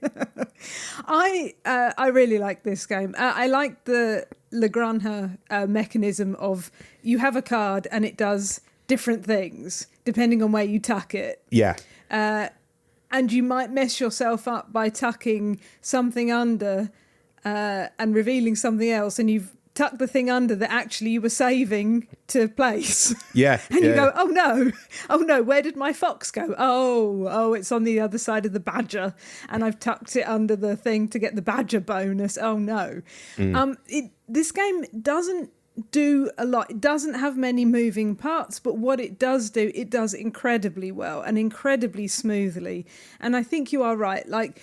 I really like this game. I like the Lagrange mechanism of you have a card and it does different things depending on where you tuck it. Yeah. And you might mess yourself up by tucking something under and revealing something else, and you've tucked the thing under that actually you were saving to place. Yeah. And you go, oh no, where did my fox go? Oh, it's on the other side of the badger, and I've tucked it under the thing to get the badger bonus. Oh no. This game doesn't do a lot. It doesn't have many moving parts, but what it does do, it does incredibly well and incredibly smoothly. And I think you are right. Like,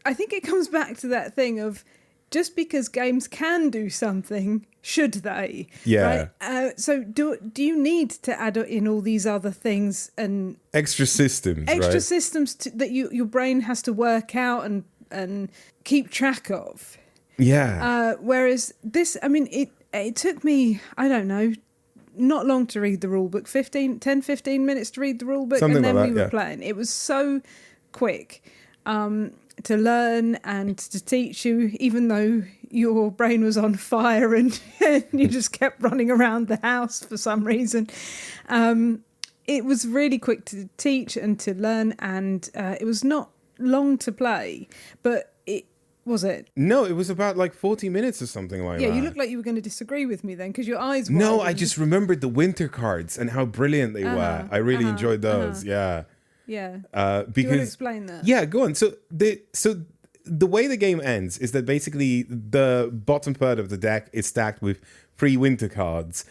I think it comes back to that thing of just because games can do something, should they? Yeah. Right? So do you need to add in all these other things and extra systems, right? Systems that your brain has to work out and keep track of? Yeah. Whereas this, I mean, it took me, I don't know, not long to read the rule book, 10, 15 minutes to read the rule book. Something and then like that, we were playing. It was so quick to learn and to teach you, even though your brain was on fire and you just kept running around the house for some reason. It was really quick to teach and to learn, and it was not long to play, but was it? No, it was about like 40 minutes or something like that. Yeah, you looked like you were going to disagree with me then, because your eyes were... No, I just remembered the winter cards and how brilliant they were. I really enjoyed those, yeah. Yeah. Because, do you want to explain that? Yeah, go on. So the way the game ends is that basically the bottom third of the deck is stacked with 3 winter cards.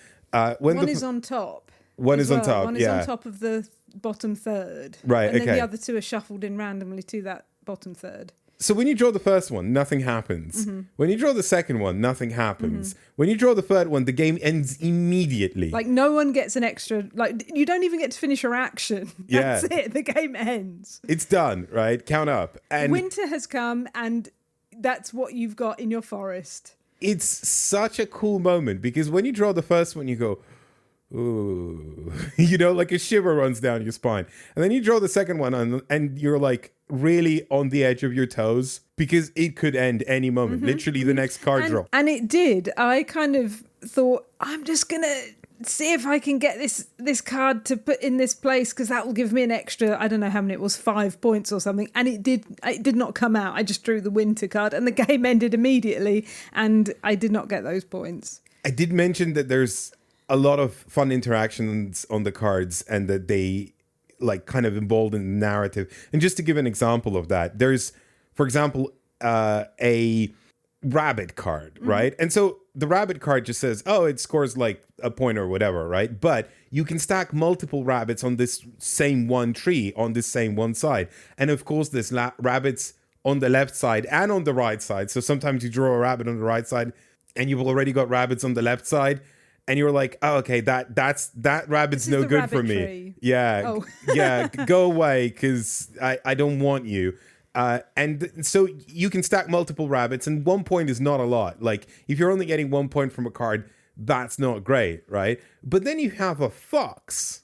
One is on top. One is on top, One is on top of the bottom third. Right, and then the other 2 are shuffled in randomly to that bottom third. So when you draw the first one, nothing happens. When you draw the second one, nothing happens. When you draw the third one, the game ends immediately. Like, no one gets an extra... Like, you don't even get to finish your action. That's it. The game ends. It's done, right? Count up. And winter has come, and that's what you've got in your forest. It's such a cool moment, because when you draw the first one, you go... ooh, you know, like a shiver runs down your spine. And then you draw the second one and you're like really on the edge of your toes, because it could end any moment. Literally the next card draw. And it did. I kind of thought, I'm just going to see if I can get this card to put in this place, because that will give me an extra, I don't know how many it was, 5 points or something. And it did not come out. I just drew the winter card and the game ended immediately and I did not get those points. I did mention that there's a lot of fun interactions on the cards and that they like kind of embolden the narrative. And just to give an example of that, there's, for example, a rabbit card, right? And so the rabbit card just says, oh, it scores like a point or whatever, right? But you can stack multiple rabbits on this same one tree, on this same one side. And of course, there's rabbits on the left side and on the right side. So sometimes you draw a rabbit on the right side and you've already got rabbits on the left side. And you're like, oh, okay, that rabbit's no good for me. Tree. Yeah, oh. Yeah, go away because I don't want you. And so you can stack multiple rabbits, and 1 point is not a lot. Like, if you're only getting 1 point from a card, that's not great, right? But then you have a fox,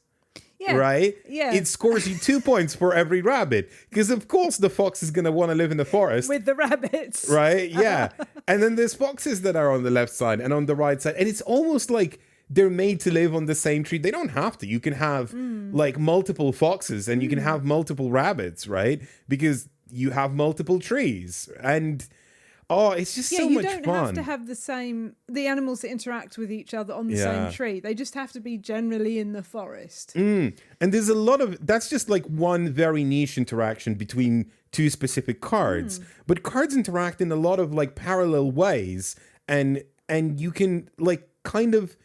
right? Yeah. It scores you 2 points for every rabbit, because of course the fox is going to want to live in the forest. With the rabbits. Right, yeah. And then there's foxes that are on the left side and on the right side. And it's almost like they're made to live on the same tree. They don't have to. You can have like multiple foxes and you can have multiple rabbits, right? Because you have multiple trees, and it's just so much fun. You don't have to have the animals that interact with each other on the same tree. They just have to be generally in the forest. And there's a lot of, that's just like one very niche interaction between two specific cards. But cards interact in a lot of like parallel ways, and you can like kind of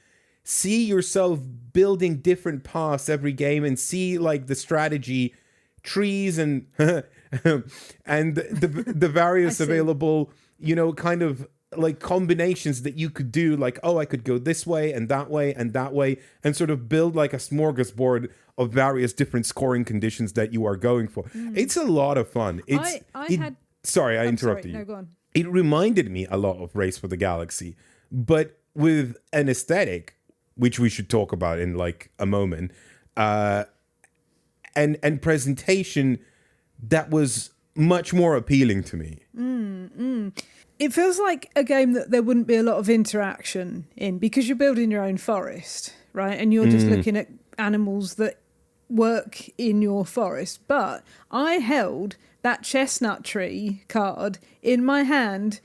see yourself building different paths every game and see like the strategy trees and and the various available, kind of like combinations that you could do, like, oh, I could go this way and that way and that way, and sort of build like a smorgasbord of various different scoring conditions that you are going for. It's a lot of fun. Sorry, I interrupted you. No, go on. It reminded me a lot of Race for the Galaxy, but with an aesthetic, which we should talk about in like a moment, and presentation that was much more appealing to me. It feels like a game that there wouldn't be a lot of interaction in, because you're building your own forest, right? And you're just looking at animals that work in your forest. But I held that chestnut tree card in my hand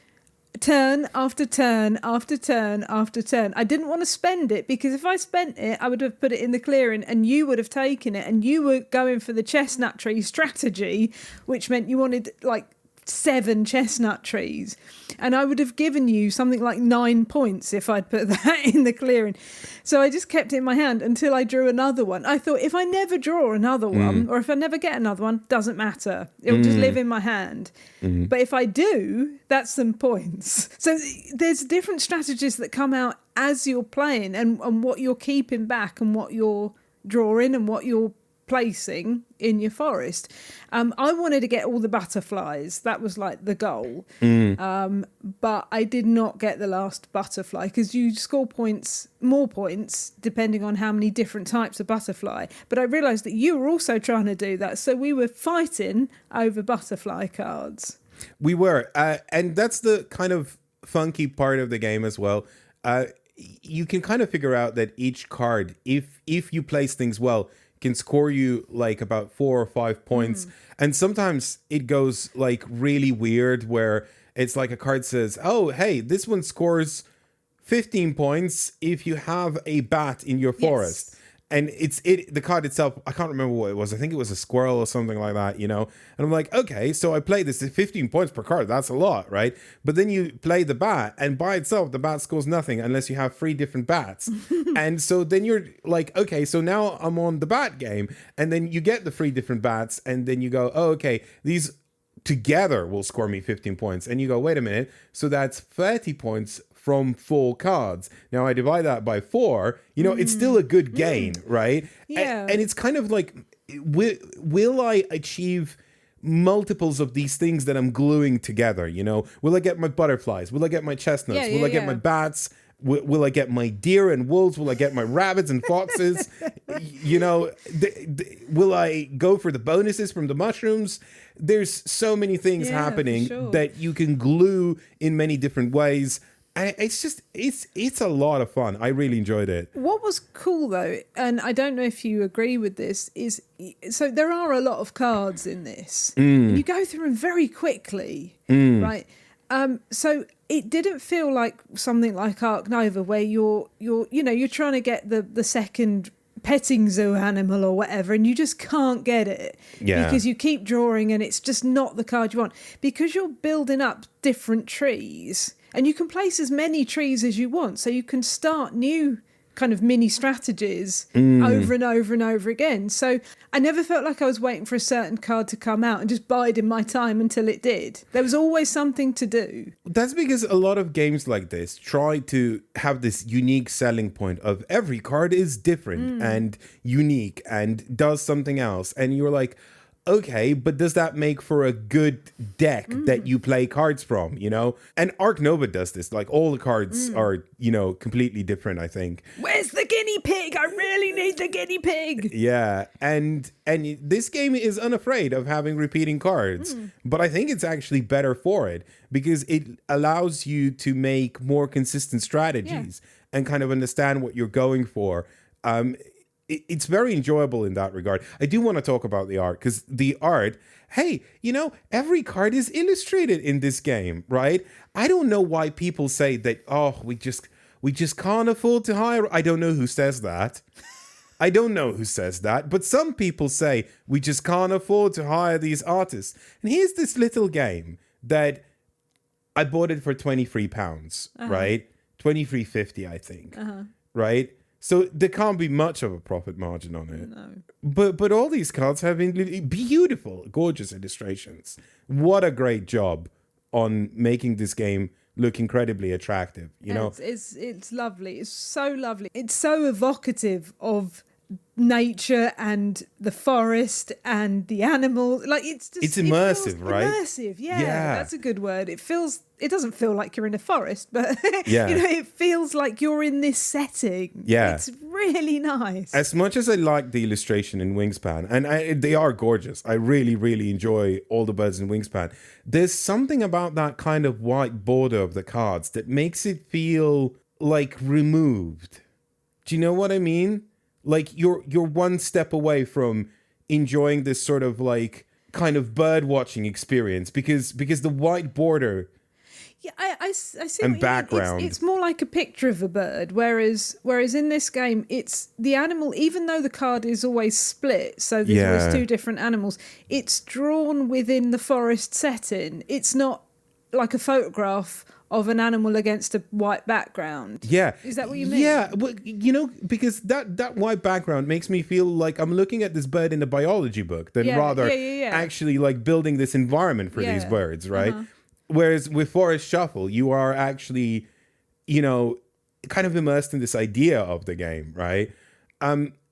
turn after turn after turn after turn. I didn't want to spend it, because if I spent it, I would have put it in the clearing and you would have taken it, and you were going for the chestnut tree strategy, which meant you wanted like 7 chestnut trees, and I would have given you something like 9 points if I'd put that in the clearing. So I just kept it in my hand until I drew another one. I thought, if I never draw another one, or if I never get another one, doesn't matter, it'll just live in my hand. But if I do, that's some points. So there's different strategies that come out as you're playing, and what you're keeping back and what you're drawing and what you're placing in your forest. I wanted to get all the butterflies. That was like the goal. But I did not get the last butterfly, because you score more points depending on how many different types of butterfly. But I realised that you were also trying to do that, so we were fighting over butterfly cards. We were, and that's the kind of funky part of the game as well. You can kind of figure out that each card, if you place things well, can score you like about 4 or 5 points. And sometimes it goes like really weird, where it's like a card says, oh, hey, this one scores 15 points if you have a bat in your forest. And the card itself, I can't remember what it was. I think it was a squirrel or something like that, And I'm like, okay, so I play this at 15 points per card. That's a lot, right? But then you play the bat, and by itself, the bat scores nothing unless you have 3 different bats. And so then you're like, okay, so now I'm on the bat game. And then you get the 3 different bats, and then you go, oh, okay, these together will score me 15 points. And you go, wait a minute, so that's 30 points from 4 cards. Now I divide that by 4, it's still a good gain, right? Yeah. And it's kind of like, will I achieve multiples of these things that I'm gluing together? Will I get my butterflies? Will I get my chestnuts? Will I get my bats? Will I get my deer and wolves? Will I get my rabbits and foxes? Will I go for the bonuses from the mushrooms? There's so many things happening that you can glue in many different ways. And it's a lot of fun. I really enjoyed it. What was cool though, and I don't know if you agree with this, is so there are a lot of cards in this. And you go through them very quickly, right? So it didn't feel like something like Ark Nova where you're trying to get the second petting zoo animal or whatever, and you just can't get it because you keep drawing and it's just not the card you want, because you're building up different trees. And you can place as many trees as you want, so you can start new kind of mini strategies over and over and over again. So I never felt like I was waiting for a certain card to come out and just biding my time until it did. There was always something to do. That's because a lot of games like this try to have this unique selling point of every card is different and unique and does something else. And you're like, okay, but does that make for a good deck that you play cards from, you know? And Ark Nova does this. Like, all the cards are, completely different, I think. Where's the guinea pig? I really need the guinea pig. Yeah, and this game is unafraid of having repeating cards. But I think it's actually better for it because it allows you to make more consistent strategies and kind of understand what you're going for. It's very enjoyable in that regard. I do want to talk about the art because the art, hey, every card is illustrated in this game, right? I don't know why people say that, we just can't afford to hire. I don't know who says that. But some people say we just can't afford to hire these artists. And here's this little game that I bought it for £23, right? £23.50, I think, right? So there can't be much of a profit margin on it. No. But all these cards have been beautiful, gorgeous illustrations. What a great job on making this game look incredibly attractive, It's lovely. It's so lovely. It's so evocative of nature and the forest and the animals. Like, it's immersive, right? Immersive, yeah. That's a good word. It doesn't feel like you're in a forest, but it feels like you're in this setting. Yeah. It's really nice. As much as I like the illustration in Wingspan, and they are gorgeous, I really, really enjoy all the birds in Wingspan, there's something about that kind of white border of the cards that makes it feel like removed. Do you know what I mean? Like you're one step away from enjoying this sort of like kind of bird watching experience because the white border I see and what background. You mean. It's more like a picture of a bird, whereas in this game it's the animal. Even though the card is always split, so there's always two different animals, it's drawn within the forest setting. It's not like a photograph of an animal against a white background. Yeah. Is that what you mean? Yeah, well, because that white background makes me feel like I'm looking at this bird in a biology book than rather actually like building this environment for these birds, right? Whereas with Forest Shuffle, you are actually, kind of immersed in this idea of the game, right?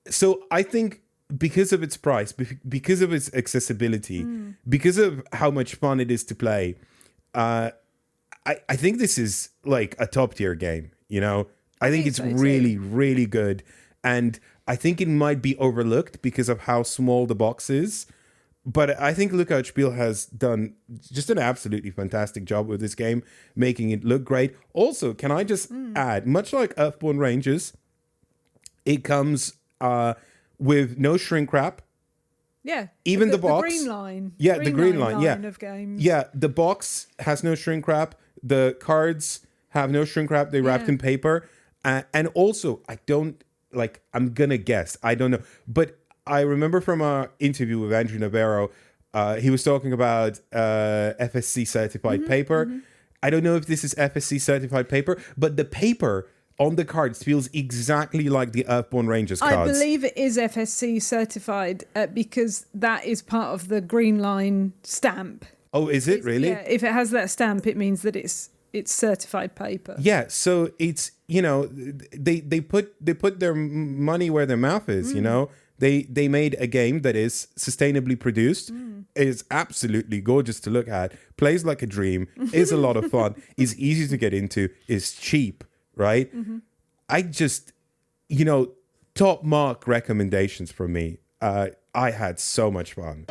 So I think because of its price, because of its accessibility, because of how much fun it is to play, I think this is like a top tier game, I think it's so really, really good. And I think it might be overlooked because of how small the box is. But I think Lookout Spiel has done just an absolutely fantastic job with this game, making it look great. Also, can I just add, much like Earthborne Rangers, it comes with no shrink wrap. Yeah. Even the box. The green line. Yeah, the green line of games. Yeah, the box has no shrink wrap. The cards have no shrink wrap. They're wrapped in paper. And also, I'm going to guess. I don't know. But I remember from our interview with Andrew Navarro, he was talking about FSC certified paper. I don't know if this is FSC certified paper, but the paper on the cards feels exactly like the Earthborne Rangers cards. I believe it is FSC certified because that is part of the green line stamp. Oh, is it really? Yeah, if it has that stamp, it means that it's certified paper. Yeah, so it's, they put their money where their mouth is, They made a game that is sustainably produced, is absolutely gorgeous to look at, plays like a dream, is a lot of fun, is easy to get into, is cheap, right? I just, top mark recommendations from me. I had so much fun.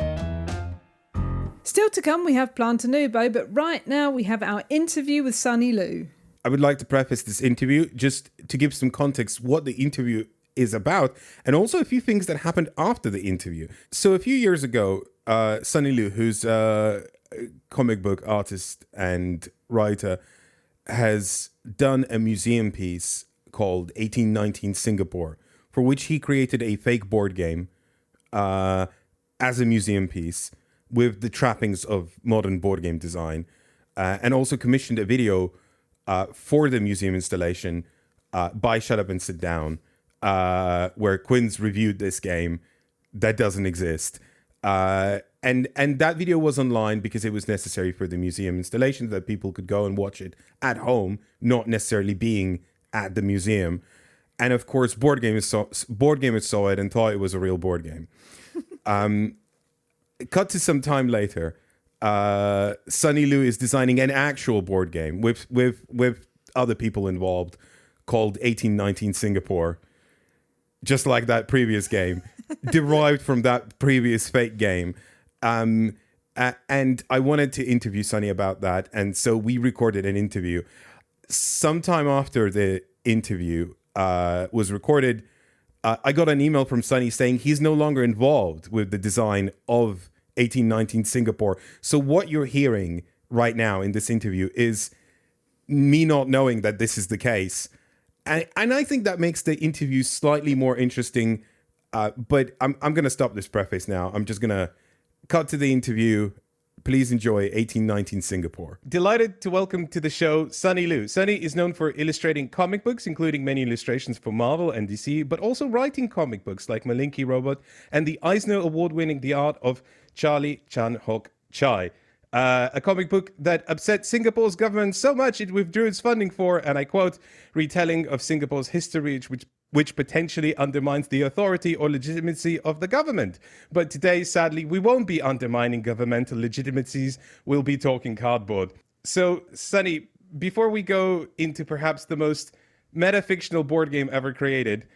Still to come, we have Planta Nubo, but right now we have our interview with Sonny Liew. I would like to preface this interview just to give some context what the interview is about, and also a few things that happened after the interview. So a few years ago, Sonny Liew, who's a comic book artist and writer, has done a museum piece called 1819 Singapore, for which he created a fake board game as a museum piece with the trappings of modern board game design, and also commissioned a video for the museum installation by Shut Up and Sit Down, where Quinn's reviewed this game that doesn't exist. And that video was online because it was necessary for the museum installation, that people could go and watch it at home, not necessarily being at the museum. And of course, board gamers saw it and thought it was a real board game. Cut to some time later, Sonny Liew is designing an actual board game with other people involved called 1819 Singapore, just like that previous game, derived from that previous fake game. And I wanted to interview Sonny about that, and so we recorded an interview. Sometime after the interview was recorded, I got an email from Sonny saying he's no longer involved with the design of 1819 Singapore. So what you're hearing right now in this interview is me not knowing that this is the case. And I think that makes the interview slightly more interesting. But I'm going to stop this preface now. I'm just going to cut to the interview. Please enjoy 1819 Singapore. Delighted to welcome to the show Sonny Liew. Sonny is known for illustrating comic books, including many illustrations for Marvel and DC, but also writing comic books like Malinky Robot and the Eisner Award-winning The Art of Charlie Chan Hok Chai, a comic book that upset Singapore's government so much it withdrew its funding for, and I quote, retelling of Singapore's history, which potentially undermines the authority or legitimacy of the government. But today, sadly, we won't be undermining governmental legitimacies. We'll be talking cardboard. So, Sonny, before we go into perhaps the most metafictional board game ever created,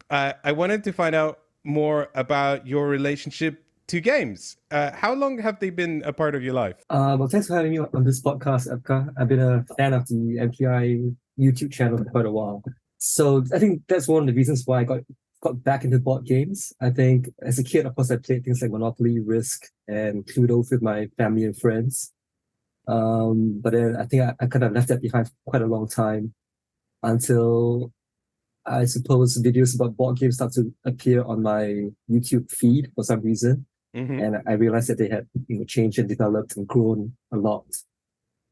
I wanted to find out more about your relationship to games. How long have they been a part of your life? Well, thanks for having me on this podcast, Epka. I've been a fan of the MPI YouTube channel for quite a while. So I think that's one of the reasons why I got back into board games. I think as a kid, of course, I played things like Monopoly, Risk, and Cluedo with my family and friends. But then I think I kind of left that behind for quite a long time until I suppose videos about board games start to appear on my YouTube feed for some reason. Mm-hmm. And I realized that they had changed and developed and grown a lot.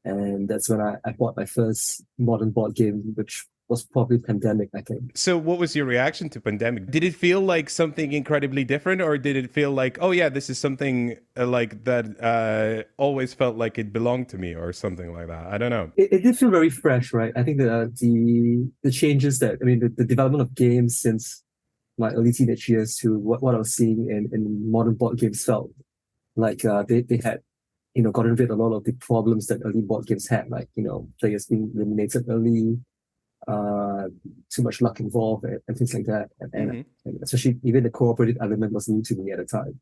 And that's when I bought my first modern board game, which was probably Pandemic, I think. So what was your reaction to Pandemic? Did it feel like something incredibly different, or did it feel like, oh yeah, this is something like that always felt like it belonged to me, or something like that? I don't know. It did feel very fresh, right? I think that the changes the development of games since my early teenage years to what I was seeing in modern board games felt like they had gotten rid of a lot of the problems that early board games had, like players being eliminated early, too much luck involved, and things like that, and especially even the cooperative element was new to me at the time,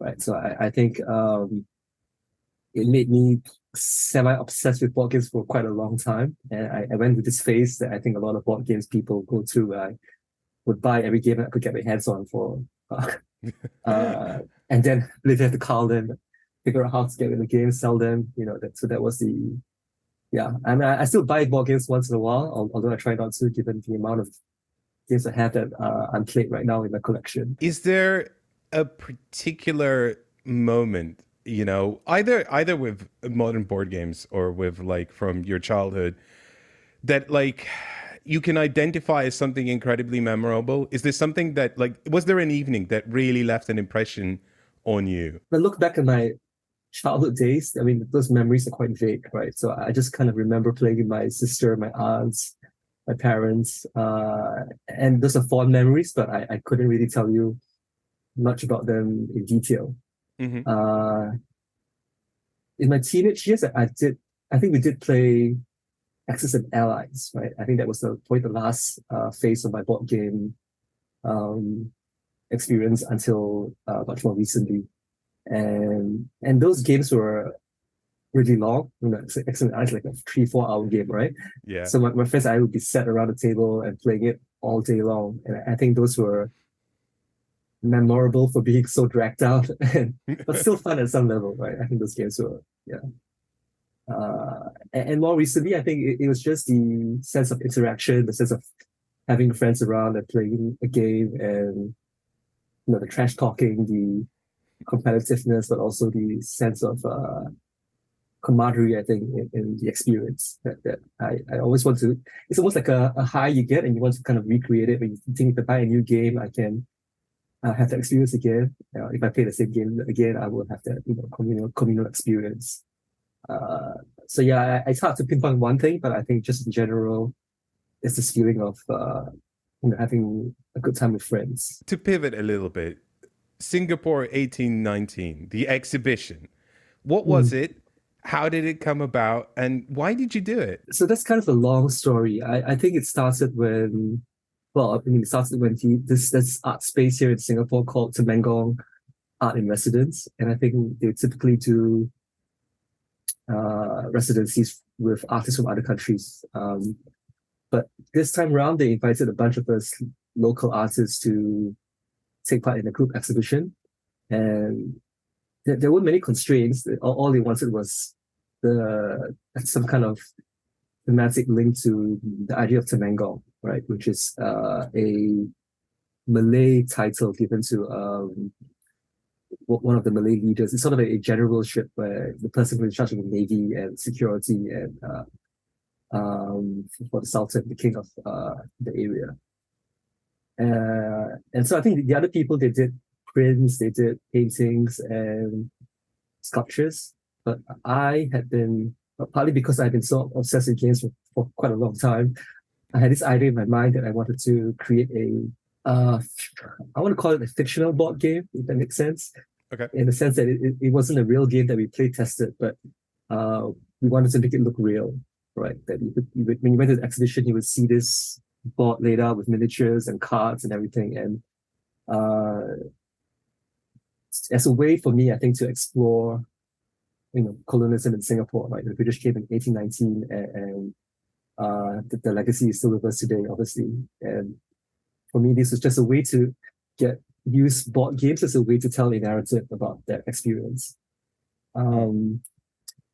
right? So I think it made me semi-obsessed with board games for quite a long time, and I went with this phase that I think a lot of board games people go through. I would buy every game I could get my hands on for, and then later have to call them, figure out how to get in the game, sell them. So that was the. Yeah, I mean, I still buy board games once in a while, although I try not to, given the amount of games I have that unplayed right now in my collection. Is there a particular moment, either with modern board games or with from your childhood, that you can identify as something incredibly memorable? Is there something that was there an evening that really left an impression on you? I look back at my childhood days, I mean, those memories are quite vague, right? So I just kind of remember playing with my sister, my aunts, my parents, and those are fond memories, but I couldn't really tell you much about them in detail. Mm-hmm. In my teenage years, I think we did play Axis and Allies, right? I think that was probably the last phase of my board game experience until much more recently. And those games were really long. It's like a 3-4 hour game, right? Yeah. So my friends and I would be sat around the table and playing it all day long. And I think those were memorable for being so dragged out, but still fun at some level, right? I think those games were, yeah. And more recently, I think it was just the sense of interaction, the sense of having friends around and playing a game, and the trash talking, the competitiveness, but also the sense of camaraderie, I think, in the experience that I always want to. It's almost like a high you get, and you want to kind of recreate it. When you think if I buy a new game, I can have that experience again. If I play the same game again, I will have that communal experience. So yeah, it's hard to pinpoint one thing, but I think just in general, it's this feeling of having a good time with friends. To pivot a little bit, Singapore 1819, the exhibition. What was it? How did it come about? And why did you do it? So that's kind of a long story. I think it started when, it started when this art space here in Singapore called Temengong Art in Residence. And I think they typically do residencies with artists from other countries. But this time around, they invited a bunch of us local artists to take part in a group exhibition. And there weren't many constraints. All they wanted was some kind of thematic link to the idea of Temengong, right? Which is a Malay title given to one of the Malay leaders. It's sort of a generalship where the person who's in charge of the navy and security and for the Sultan, the king of the area. And so I think the other people, they did prints, they did paintings and sculptures. But I had been, partly because I've been so obsessed with games for quite a long time, I had this idea in my mind that I wanted to create I want to call it a fictional board game, if that makes sense. Okay. In the sense that it wasn't a real game that we play tested, but we wanted to make it look real, right? That when you went to the exhibition, you would see this board laid out with miniatures and cards and everything. And as a way for me, I think, to explore, colonialism in Singapore, right? The British came in 1819, and the legacy is still with us today, obviously. And for me, this was just a way to use board games as a way to tell a narrative about that experience. And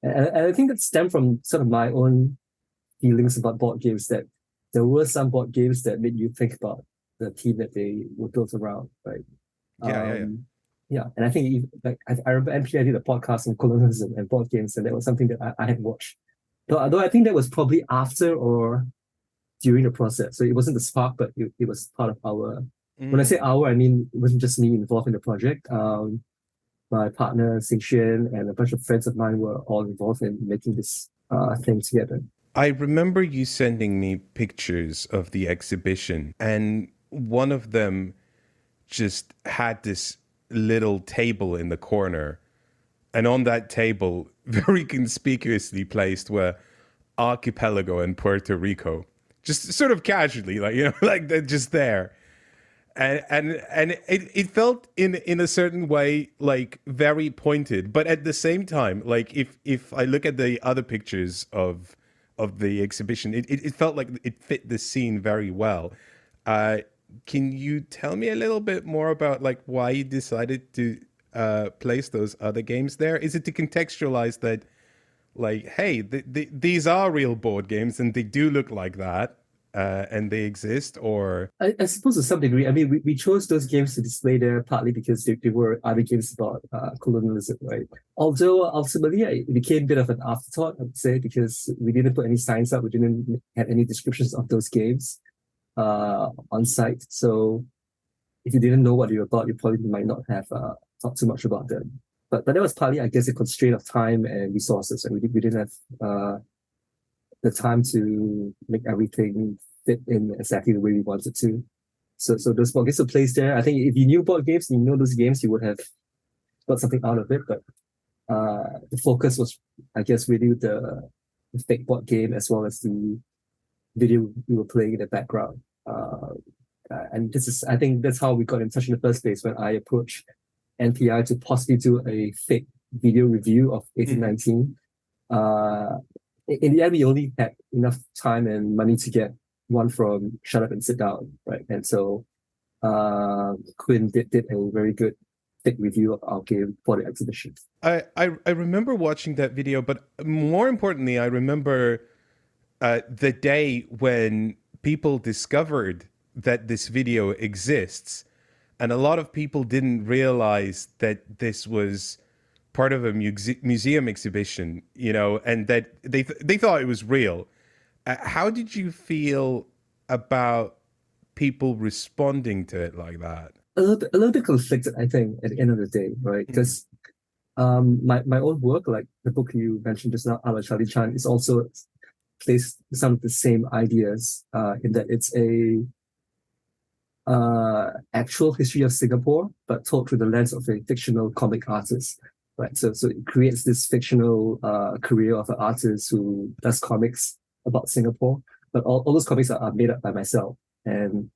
I think that stemmed from sort of my own feelings about board games, that there were some board games that made you think about the theme that they were built around, right? Yeah, and I think I remember NPI did a podcast on colonialism and board games, and that was something that I had watched. Though I think that was probably after or during the process. So it wasn't the spark, but it was part of our. When I say our, I mean it wasn't just me involved in the project. My partner Sing Xuan and a bunch of friends of mine were all involved in making this thing together. I remember you sending me pictures of the exhibition, and one of them just had this little table in the corner, and on that table, very conspicuously placed, were Archipelago and Puerto Rico, just sort of casually, like they're just there. And it felt in a certain way like very pointed, but at the same time, like if I look at the other pictures of the exhibition, it felt like it fit the scene very well. Can you tell me a little bit more about like why you decided to place those other games there? Is it to contextualize that, like, hey, these are real board games and they do look like that, and they exist? Or I suppose to some degree, I mean, we chose those games to display there partly because they were other games about colonialism, right? Although ultimately it became a bit of an afterthought, I would say, because we didn't put any signs up, we didn't have any descriptions of those games on site. So if you didn't know what they were about, you probably might not have thought too much about them. But that was partly, I guess, a constraint of time and resources, and we didn't have the time to make everything fit in exactly the way we wanted to. So those board games were placed there. I think if you knew board games, you know those games, you would have got something out of it. But the focus was, I guess, really the fake board game as well as the video we were playing in the background. And I think that's how we got in touch in the first place, when I approached NPI to possibly do a fake video review of 1819. in the end, we only had enough time and money to get one from Shut Up and Sit Down, right? And so Quinn did a very good thick review of our game for the exhibition. I remember watching that video, but more importantly, I remember the day when people discovered that this video exists, and a lot of people didn't realize that this was part of a museum exhibition, and that they thought it was real. How did you feel about people responding to it like that? A little bit conflicted, I think, at the end of the day, right? Because my own work, like the book you mentioned just now, A La Charlie Chan, is also plays some of the same ideas in that it's a actual history of Singapore, but told through the lens of a fictional comic artist, right? So it creates this fictional career of an artist who does comics about Singapore, but all those comics are made up by myself. And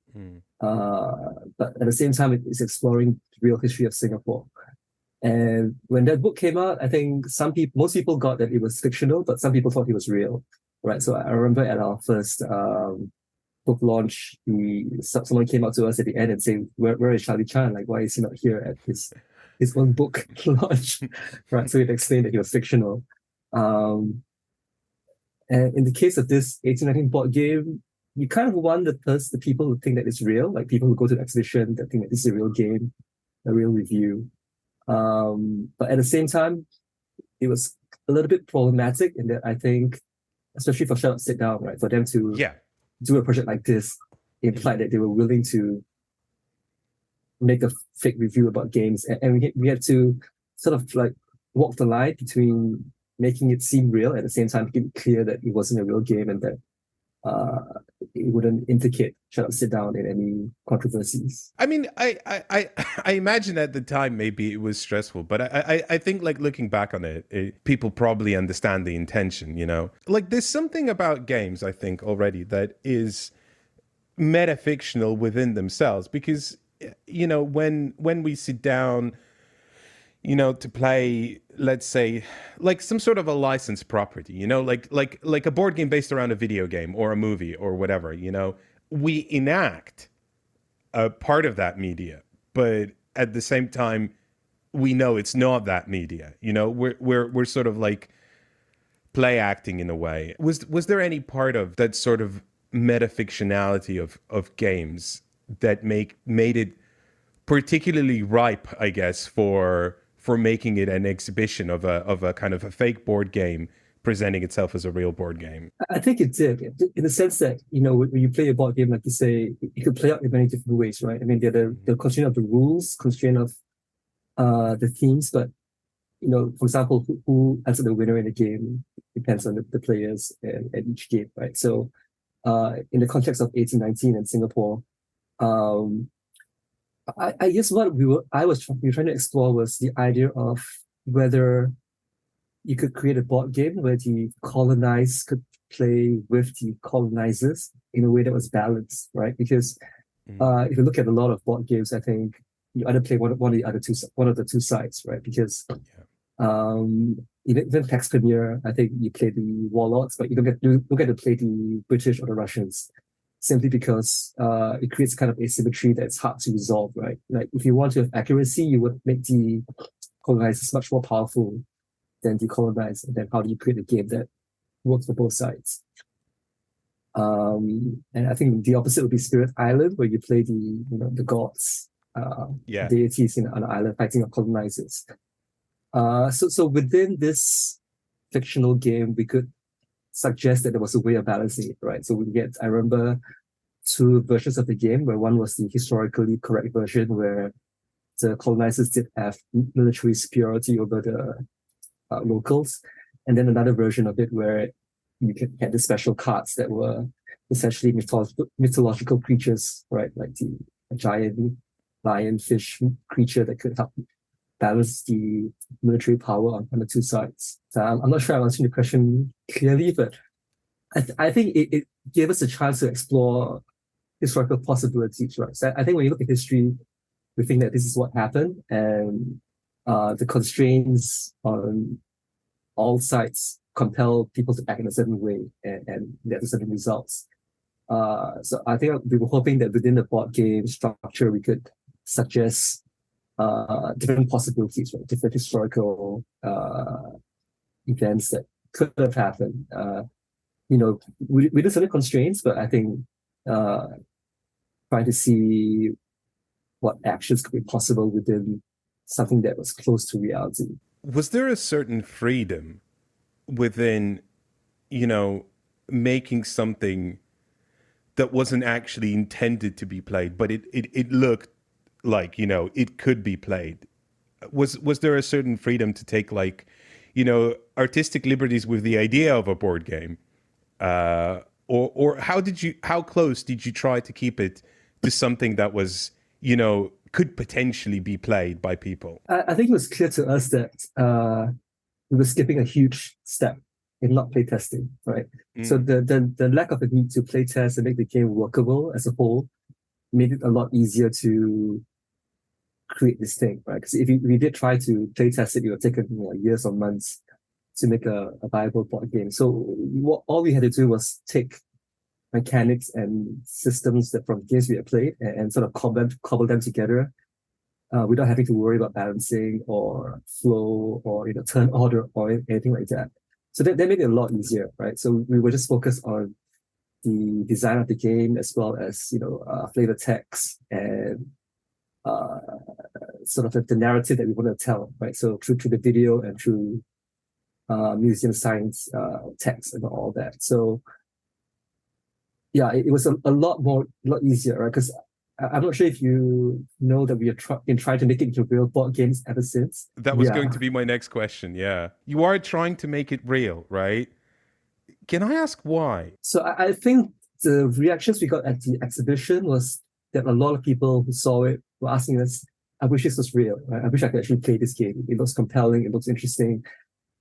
but at the same time, it's exploring the real history of Singapore. And when that book came out, I think most people got that it was fictional, but some people thought it was real, right? So I remember at our first book launch, someone came up to us at the end and saying, "Where is Charlie Chan? Like, why is he not here at his own book launch?" Right? So it explained that he was fictional. And in the case of this 1819 board game, you kind of want the people who think that it's real, like people who go to the exhibition that think that this is a real game, a real review. But at the same time, it was a little bit problematic in that I think, especially for Shut Up, Sit Down, right, for them to do a project like this implied that they were willing to make a fake review about games, and we had to sort of like walk the line between making it seem real at the same time making it clear that it wasn't a real game and that it wouldn't implicate Shut Up, Sit Down in any controversies. I mean, I imagine at the time maybe it was stressful, but I think like looking back on it, people probably understand the intention, Like there's something about games, I think, already that is metafictional within themselves because, when we sit down, to play, let's say, like some sort of a licensed property, like a board game based around a video game or a movie or whatever, we enact a part of that media, but at the same time, we know it's not that media. We're sort of like play acting in a way. Was there any part of that sort of metafictionality of games that made it particularly ripe, I guess, for making it an exhibition of a kind of a fake board game presenting itself as a real board game? I think it did, in the sense that, when you play a board game, like you say, it could play out in many different ways, right? I mean, they're the constraint of the rules, constraint of the themes, but, for example, who ends up the winner in the game depends on the players at each game, right? So in the context of 1819 in Singapore, I guess what we were trying to explore was the idea of whether you could create a board game where the colonized could play with the colonizers in a way that was balanced, right? Because if you look at a lot of board games, I think you either play one of the two sides, right? Because even Pax Premier, I think you play the warlords, but you don't get to play the British or the Russians, simply because it creates kind of asymmetry that's hard to resolve, right? Like if you want to have accuracy, you would make the colonizers much more powerful than the colonized, and then how do you create a game that works for both sides? And I think the opposite would be Spirit Island, where you play the gods, deities on the island fighting up colonizers. So within this fictional game, we could suggest that there was a way of balancing it, right? So I remember two versions of the game, where one was the historically correct version, where the colonizers did have military superiority over the locals, and then another version of it where you had the special cards that were essentially mythological creatures, right? Like a giant lionfish creature that could help balance the military power on the two sides. So I'm not sure I'm answering the question clearly, but I think it gave us a chance to explore historical possibilities, right? So I think when you look at history, we think that this is what happened, and the constraints on all sides compel people to act in a certain way and get certain results. So I think we were hoping that within the board game structure, we could suggest different possibilities, right? Different historical events that could have happened. Within certain constraints, but I think trying to see what actions could be possible within something that was close to reality. Was there a certain freedom within, making something that wasn't actually intended to be played, but it looked like, it could be played? Was there a certain freedom to take artistic liberties with the idea of a board game? Or how close did you try to keep it to something that was, could potentially be played by people? I think it was clear to us that we were skipping a huge step in not playtesting, right? So the lack of the need to playtest and make the game workable as a whole made it a lot easier to create this thing, right? Because if we did try to playtest it, it would have taken years or months to make a viable board game. So all we had to do was take mechanics and systems that from games we had played and sort of cobble them together without having to worry about balancing or flow or turn order or anything like that. So that made it a lot easier, right? So we were just focused on the design of the game as well as flavor text and sort of the narrative that we want to tell, right? So through the video and through museum science text and all that. So yeah, it was a lot easier, right? Because I'm not sure if you know that we have been trying to make it into real board games ever since. That was going to be my next question. Yeah, you are trying to make it real, right? Can I ask why? So I think the reactions we got at the exhibition was that a lot of people who saw it were asking us, "I wish this was real. Right? I wish I could actually play this game. It looks compelling. It looks interesting.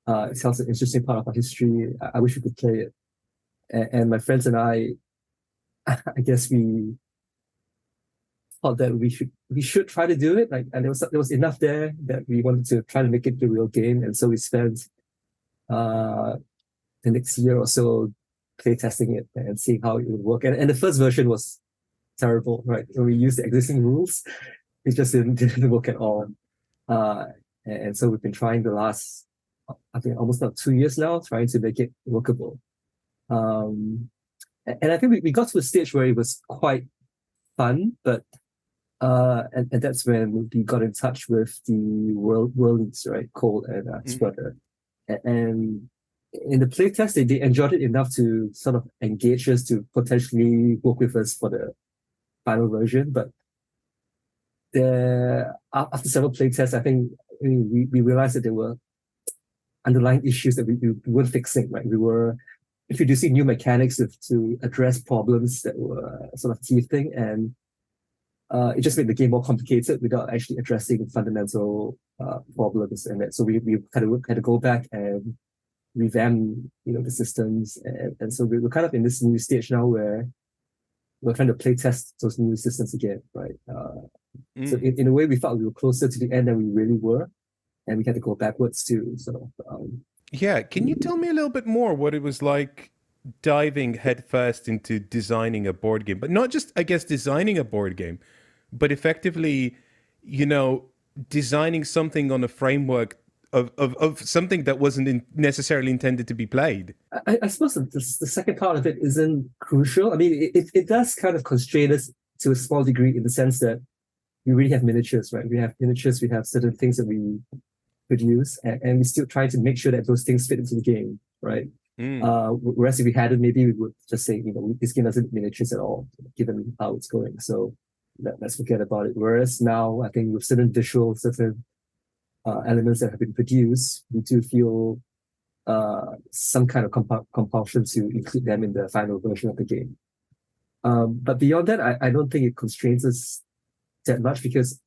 It tells an interesting part of our history. I wish we could play it." And my friends and I guess we thought that we should try to do it. And there was enough there that we wanted to try to make it a real game. And so we spent the next year or so playtesting it and seeing how it would work. And the first version was terrible, right? When we used the existing rules, it just didn't work at all. And so we've been trying the last, I think almost about 2 years now, trying to make it workable. And I think we got to a stage where it was quite fun, but and that's when we got in touch with the worldies, right? Cole and Spreader. And in the playtest, they enjoyed it enough to sort of engage us to potentially work with us for the final version. But after several playtests, I think we realized that there were underlying issues that we weren't fixing, right? We were introducing new mechanics to address problems that were sort of teething, and it just made the game more complicated without actually addressing fundamental problems. And so we kind of had to go back and revamp, the systems. And so we're kind of in this new stage now where we're trying to play test those new systems again, right? So in a way, we felt we were closer to the end than we really were, and we had to go backwards to sort of. Yeah, can you tell me a little bit more what it was like diving headfirst into designing a board game? But not just, I guess, designing a board game, but effectively, designing something on a framework of something that wasn't necessarily intended to be played. I suppose the second part of it isn't crucial. I mean, it does kind of constrain us to a small degree in the sense that we really have miniatures, right? We have miniatures, we have certain things that we produce, and we still try to make sure that those things fit into the game, right? Whereas if we hadn't, maybe we would just say, this game doesn't need miniatures at all, given how it's going. So let's forget about it. Whereas now, I think with certain elements that have been produced, we do feel some kind of compulsion to include them in the final version of the game. But beyond that, I don't think it constrains us that much, because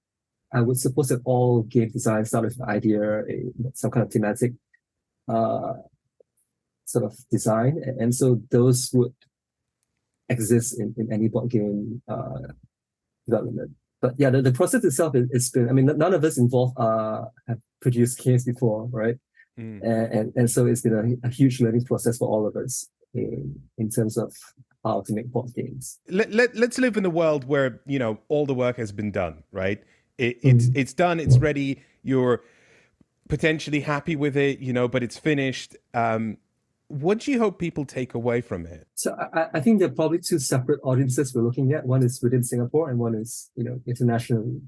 I would suppose that all game design start with an idea, some kind of thematic sort of design, and so those would exist in any board game development. But yeah, the process itself, it's been, I mean, none of us involved have produced games before, right? And so it's been a huge learning process for all of us in terms of how to make board games. Let's live in a world where, all the work has been done, right? It's done, it's ready, you're potentially happy with it, but it's finished. What do you hope people take away from it? So I think there are probably two separate audiences we're looking at. One is within Singapore and one is, internationally.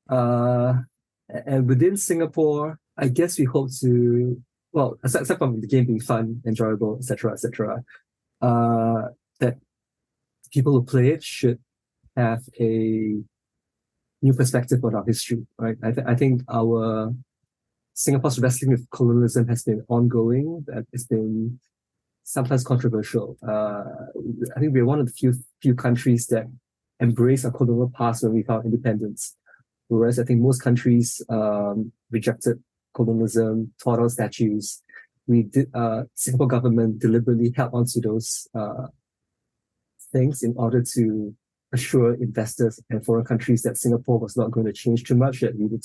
And within Singapore, I guess we hope to, well, aside from the game being fun, enjoyable, etc., that people who play it should have a new perspective on our history, right? I think Singapore's wrestling with colonialism has been ongoing. It's been sometimes controversial. I think we're one of the few countries that embrace our colonial past when we found independence. Whereas I think most countries rejected colonialism, tore down statues. Singapore government deliberately held onto those things in order to assure investors and foreign countries that Singapore was not going to change too much, that we would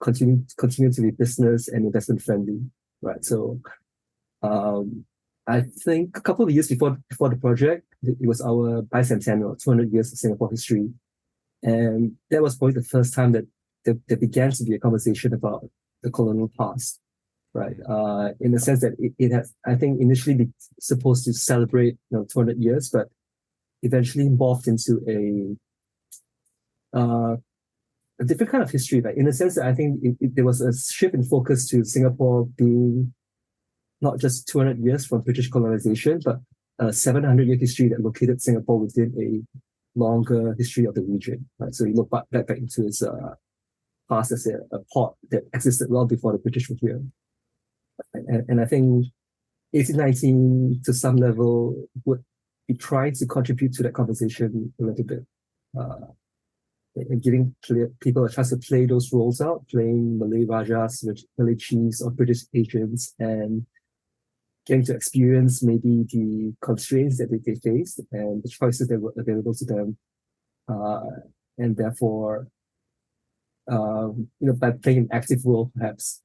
continue to be business and investment friendly, right? So I think a couple of years before the project, it was our bicentennial, 200 years of Singapore history. And that was probably the first time that there began to be a conversation about the colonial past, right? In the sense that it has, I think, initially been supposed to celebrate 200 years, but eventually morphed into a different kind of history, right? In the sense that I think there was a shift in focus to Singapore being not just 200 years from British colonization, but a 700-year history that located Singapore within a longer history of the region, right? So you look back into its past as a port that existed well before the British were here. And I think 1819, to some level, would be trying to contribute to that conversation a little bit. And giving people a chance to play those roles out, playing Malay Rajas, Malay chiefs, or British agents, and getting to experience maybe the constraints that they faced and the choices that were available to them. And therefore, by playing an active role, perhaps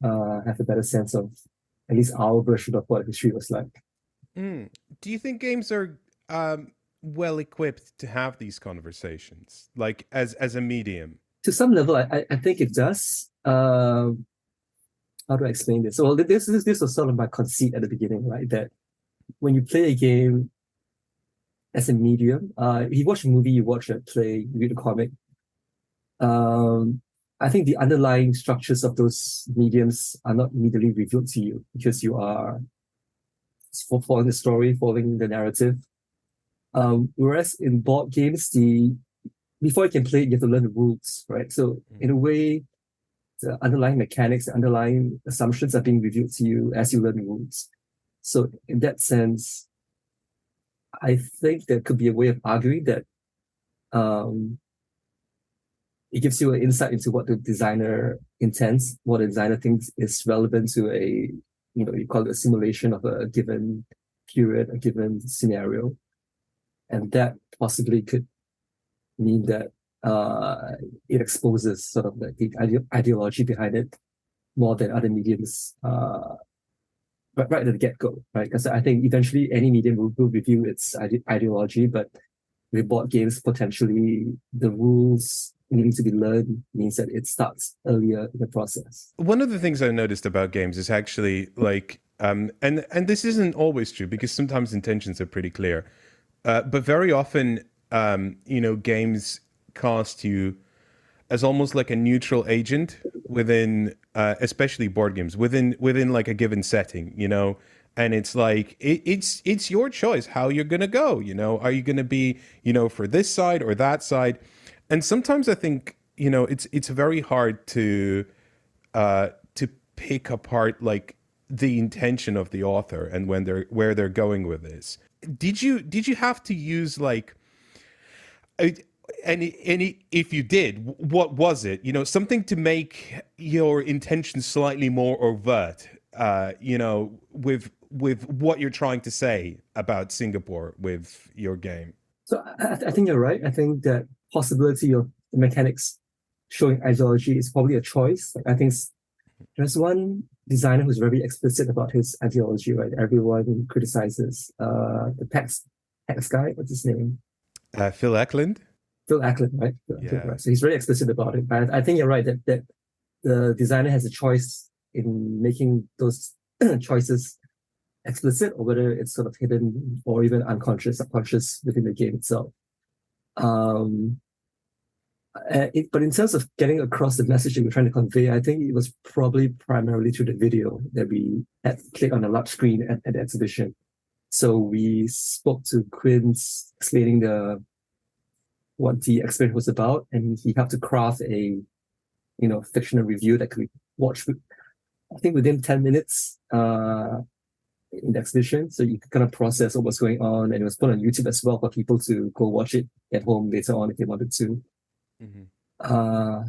have a better sense of at least our version of what history was like. Do you think games are well equipped to have these conversations, like as a medium? To some level, I think it does. How do I explain this? So this was sort of my conceit at the beginning, right? That when you play a game as a medium, if you watch a movie, you watch a play, you read a comic, I think the underlying structures of those mediums are not immediately revealed to you because you are following the story, following the narrative. Whereas in board games, before you can play it, you have to learn the rules, right? So in a way, the underlying mechanics, the underlying assumptions are being revealed to you as you learn the rules. So in that sense, I think there could be a way of arguing that it gives you an insight into what the designer intends, what the designer thinks is relevant to you call it a simulation of a given period, a given scenario. And that possibly could mean that it exposes sort of the ideology behind it more than other mediums right at the get-go, right? Because I think eventually any medium will review its ideology, but with board games, potentially the rules needing to be learned means that it starts earlier in the process. One of the things I noticed about games is actually like, and this isn't always true because sometimes intentions are pretty clear, but very often, games cast you as almost like a neutral agent within, especially board games, within like a given setting, and it's like it's your choice how you're gonna go. Are you gonna be for this side or that side? And sometimes I think it's very hard to pick apart like the intention of the author and where they're going with this. Did you have to use like any if you did, what was it? Something to make your intention slightly more overt, with what you're trying to say about Singapore with your game. So I think you're right. I think that possibility of the mechanics showing ideology is probably a choice. I think there's one designer who's very explicit about his ideology, right? Everyone criticizes the PAX guy, what's his name? Phil Eklund. Phil Eklund, right? Phil Eklund, Yeah. right? So he's very explicit about it. But I think you're right that the designer has a choice in making those choices explicit, or whether it's sort of hidden or even unconscious, subconscious within the game itself. But in terms of getting across the message that we're trying to convey, I think it was probably primarily through the video that we had played on a large screen at the exhibition. So we spoke to Quince explaining what the experiment was about, and he helped to craft a fictional review that could be watched, I think, within 10 minutes in the exhibition. So you could kind of process what was going on, and it was put on YouTube as well for people to go watch it at home later on if they wanted to. Mm-hmm.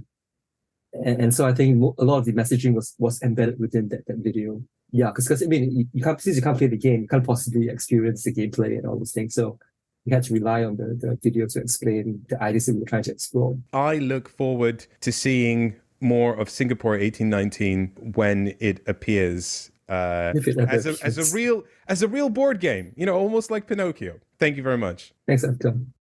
And so I think a lot of the messaging was embedded within that video. Yeah, because I mean, since you can't play the game, you can't possibly experience the gameplay and all those things. So we had to rely on the video to explain the ideas that we were trying to explore. I look forward to seeing more of Singapore 1819 when it appears as a real board game. Almost like Pinocchio. Thank you very much. Thanks, Afghan.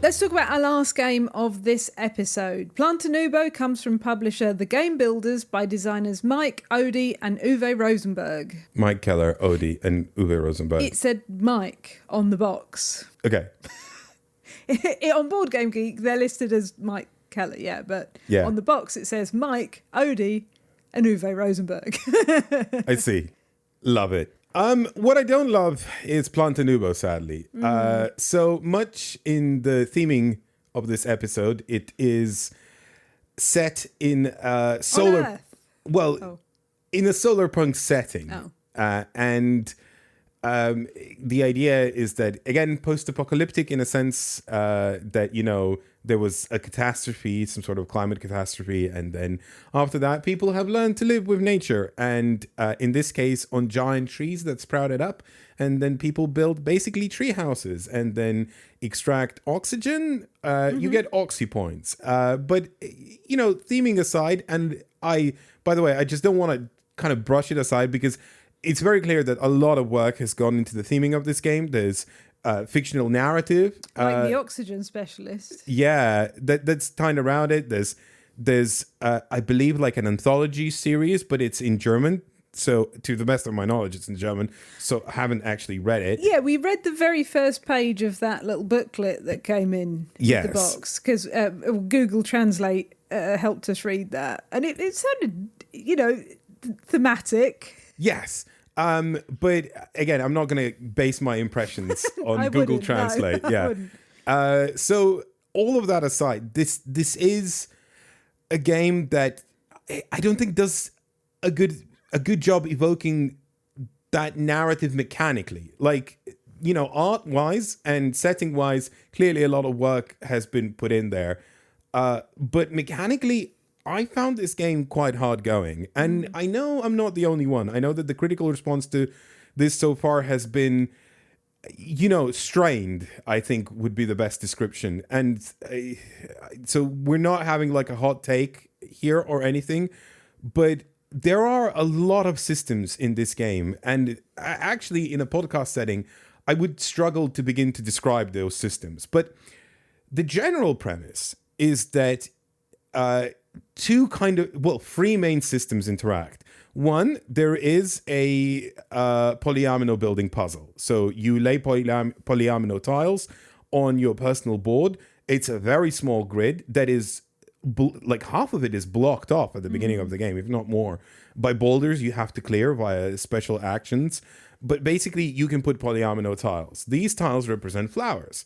Let's talk about our last game of this episode. Planta Nubo comes from publisher The Game Builders by designers Mike, Odie and Uwe Rosenberg. Mike Keller, Odie and Uwe Rosenberg. It said Mike on the box. Okay. On Board Game Geek, they're listed as Mike Keller, but on the box it says Mike, Odie and Uwe Rosenberg. I see. Love it. What I don't love is Planta Nubo, sadly. So much in the theming of this episode, it is set in solar... in a solar punk setting. And the idea is that, again, post-apocalyptic in a sense that, there was a catastrophe, some sort of climate catastrophe. And then after that, people have learned to live with nature. And in this case, on giant trees that sprouted up. And then people build basically tree houses and then extract oxygen. You get oxy points. But, theming aside, and by the way, I just don't want to kind of brush it aside because it's very clear that a lot of work has gone into the theming of this game. There's fictional narrative, like the oxygen specialist. Yeah, that's tied around it. There's I believe like an anthology series, but it's in German. So to the best of my knowledge, it's in German. So I haven't actually read it. Yeah, we read the very first page of that little booklet that came in the box because Google Translate helped us read that, and it sounded, thematic. Yes. But again, I'm not going to base my impressions on Google Translate. So all of that aside, this is a game that I don't think does a good job evoking that narrative mechanically. Like, art-wise and setting-wise, clearly a lot of work has been put in there. But mechanically, I found this game quite hard going, and I know I'm not the only one. I know that the critical response to this so far has been, strained, I think would be the best description. And so we're not having like a hot take here or anything, but there are a lot of systems in this game. And actually in a podcast setting, I would struggle to begin to describe those systems. But the general premise is that three main systems interact. One, there is a polyomino building puzzle. So you lay polyomino tiles on your personal board. It's a very small grid that is like half of it is blocked off at the beginning of the game, if not more, by boulders you have to clear via special actions. But basically, you can put polyomino tiles. These tiles represent flowers.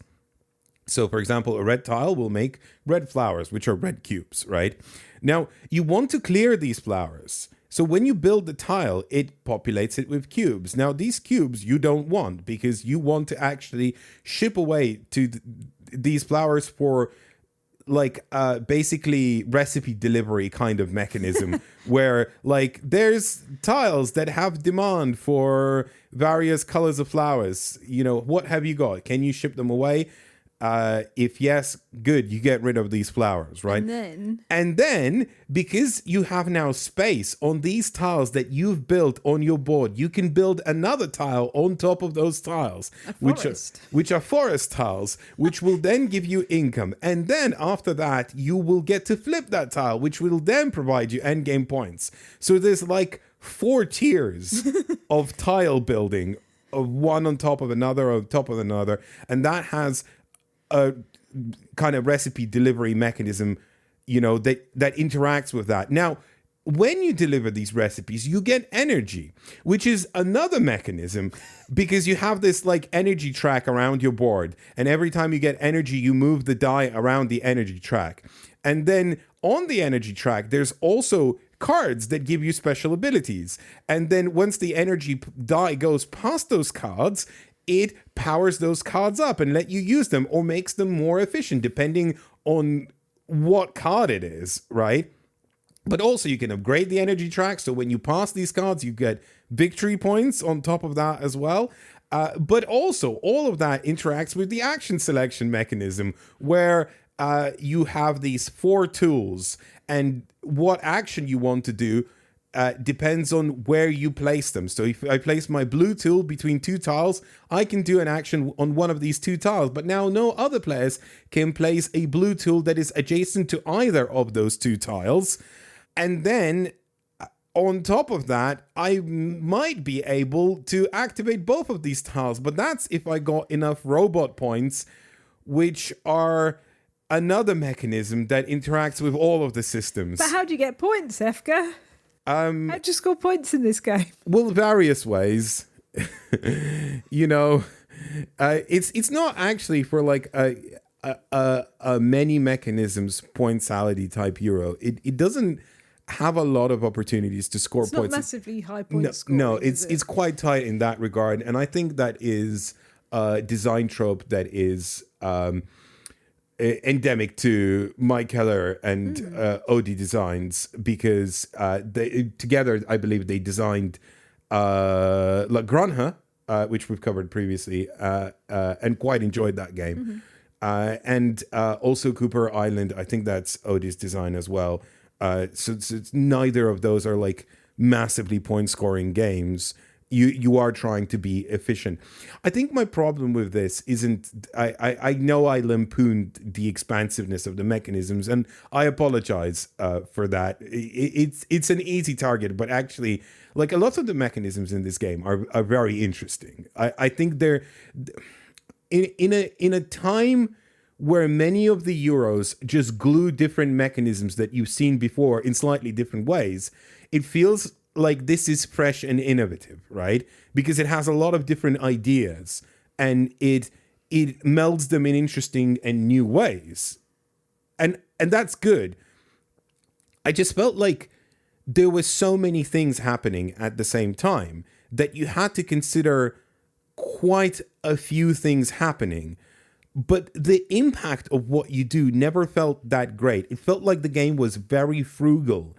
So, for example, a red tile will make red flowers, which are red cubes, right? Now, you want to clear these flowers. So when you build the tile, it populates it with cubes. Now, these cubes you don't want because you want to actually ship away to these flowers for like basically recipe delivery kind of mechanism where like there's tiles that have demand for various colors of flowers. What have you got? Can you ship them away? If yes, good, you get rid of these flowers, right? And then, because you have now space on these tiles that you've built on your board, you can build another tile on top of those tiles, which are forest tiles, which will then give you income. And then after that, you will get to flip that tile, which will then provide you endgame points. So there's like 4 tiers of tile building, of one on top of another, on top of another. And that has a kind of recipe delivery mechanism, that interacts with that. Now, when you deliver these recipes, you get energy, which is another mechanism, because you have this like energy track around your board. And every time you get energy, you move the die around the energy track. And then on the energy track, there's also cards that give you special abilities. And then once the energy die goes past those cards, it powers those cards up and let you use them or makes them more efficient depending on what card it is, right? But also you can upgrade the energy track. So when you pass these cards, you get victory points on top of that as well. But also all of that interacts with the action selection mechanism, where you have these 4 tools, and what action you want to do depends on where you place them. So if I place my blue tool between 2 tiles, I can do an action on one of these 2 tiles. But now no other players can place a blue tool that is adjacent to either of those 2 tiles. And then on top of that, I might be able to activate both of these tiles. But that's if I got enough robot points, which are another mechanism that interacts with all of the systems. But how do you get points, Efka? How'd you score points in this game? Well, various ways. It's not actually for like a many mechanisms pointsality type Euro. It doesn't have a lot of opportunities to score points. It's not massively high points scoring. No, it's quite tight in that regard, and I think that is a design trope that is endemic to Mike Keller and OD Designs, because they together, I believe, they designed La Granja, which we've covered previously, and quite enjoyed that game. And also Cooper Island, I think that's OD's design as well. So neither of those are like massively point scoring games. You are trying to be efficient. I think my problem with this isn't, I know I lampooned the expansiveness of the mechanisms, and I apologize for that. It's an easy target, but actually, like, a lot of the mechanisms in this game are very interesting. I think they're in a time where many of the Euros just glue different mechanisms that you've seen before in slightly different ways. It feels like this is fresh and innovative, right? Because it has a lot of different ideas, and it melds them in interesting and new ways. And that's good. I just felt like there were so many things happening at the same time that you had to consider quite a few things happening. But the impact of what you do never felt that great. It felt like the game was very frugal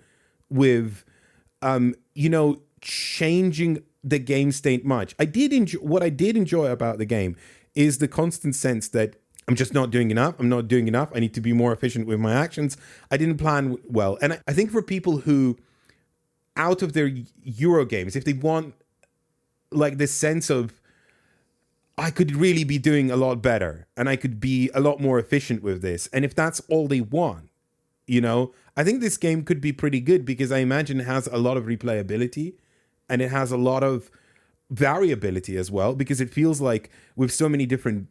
with changing the game state much. What I did enjoy about the game is the constant sense that I'm just not doing enough. I'm not doing enough. I need to be more efficient with my actions. I didn't plan well. And I think for people who, out of their Euro games, if they want like this sense of, I could really be doing a lot better and I could be a lot more efficient with this, and if that's all they want, I think this game could be pretty good, because I imagine it has a lot of replayability and it has a lot of variability as well, because it feels like with so many different,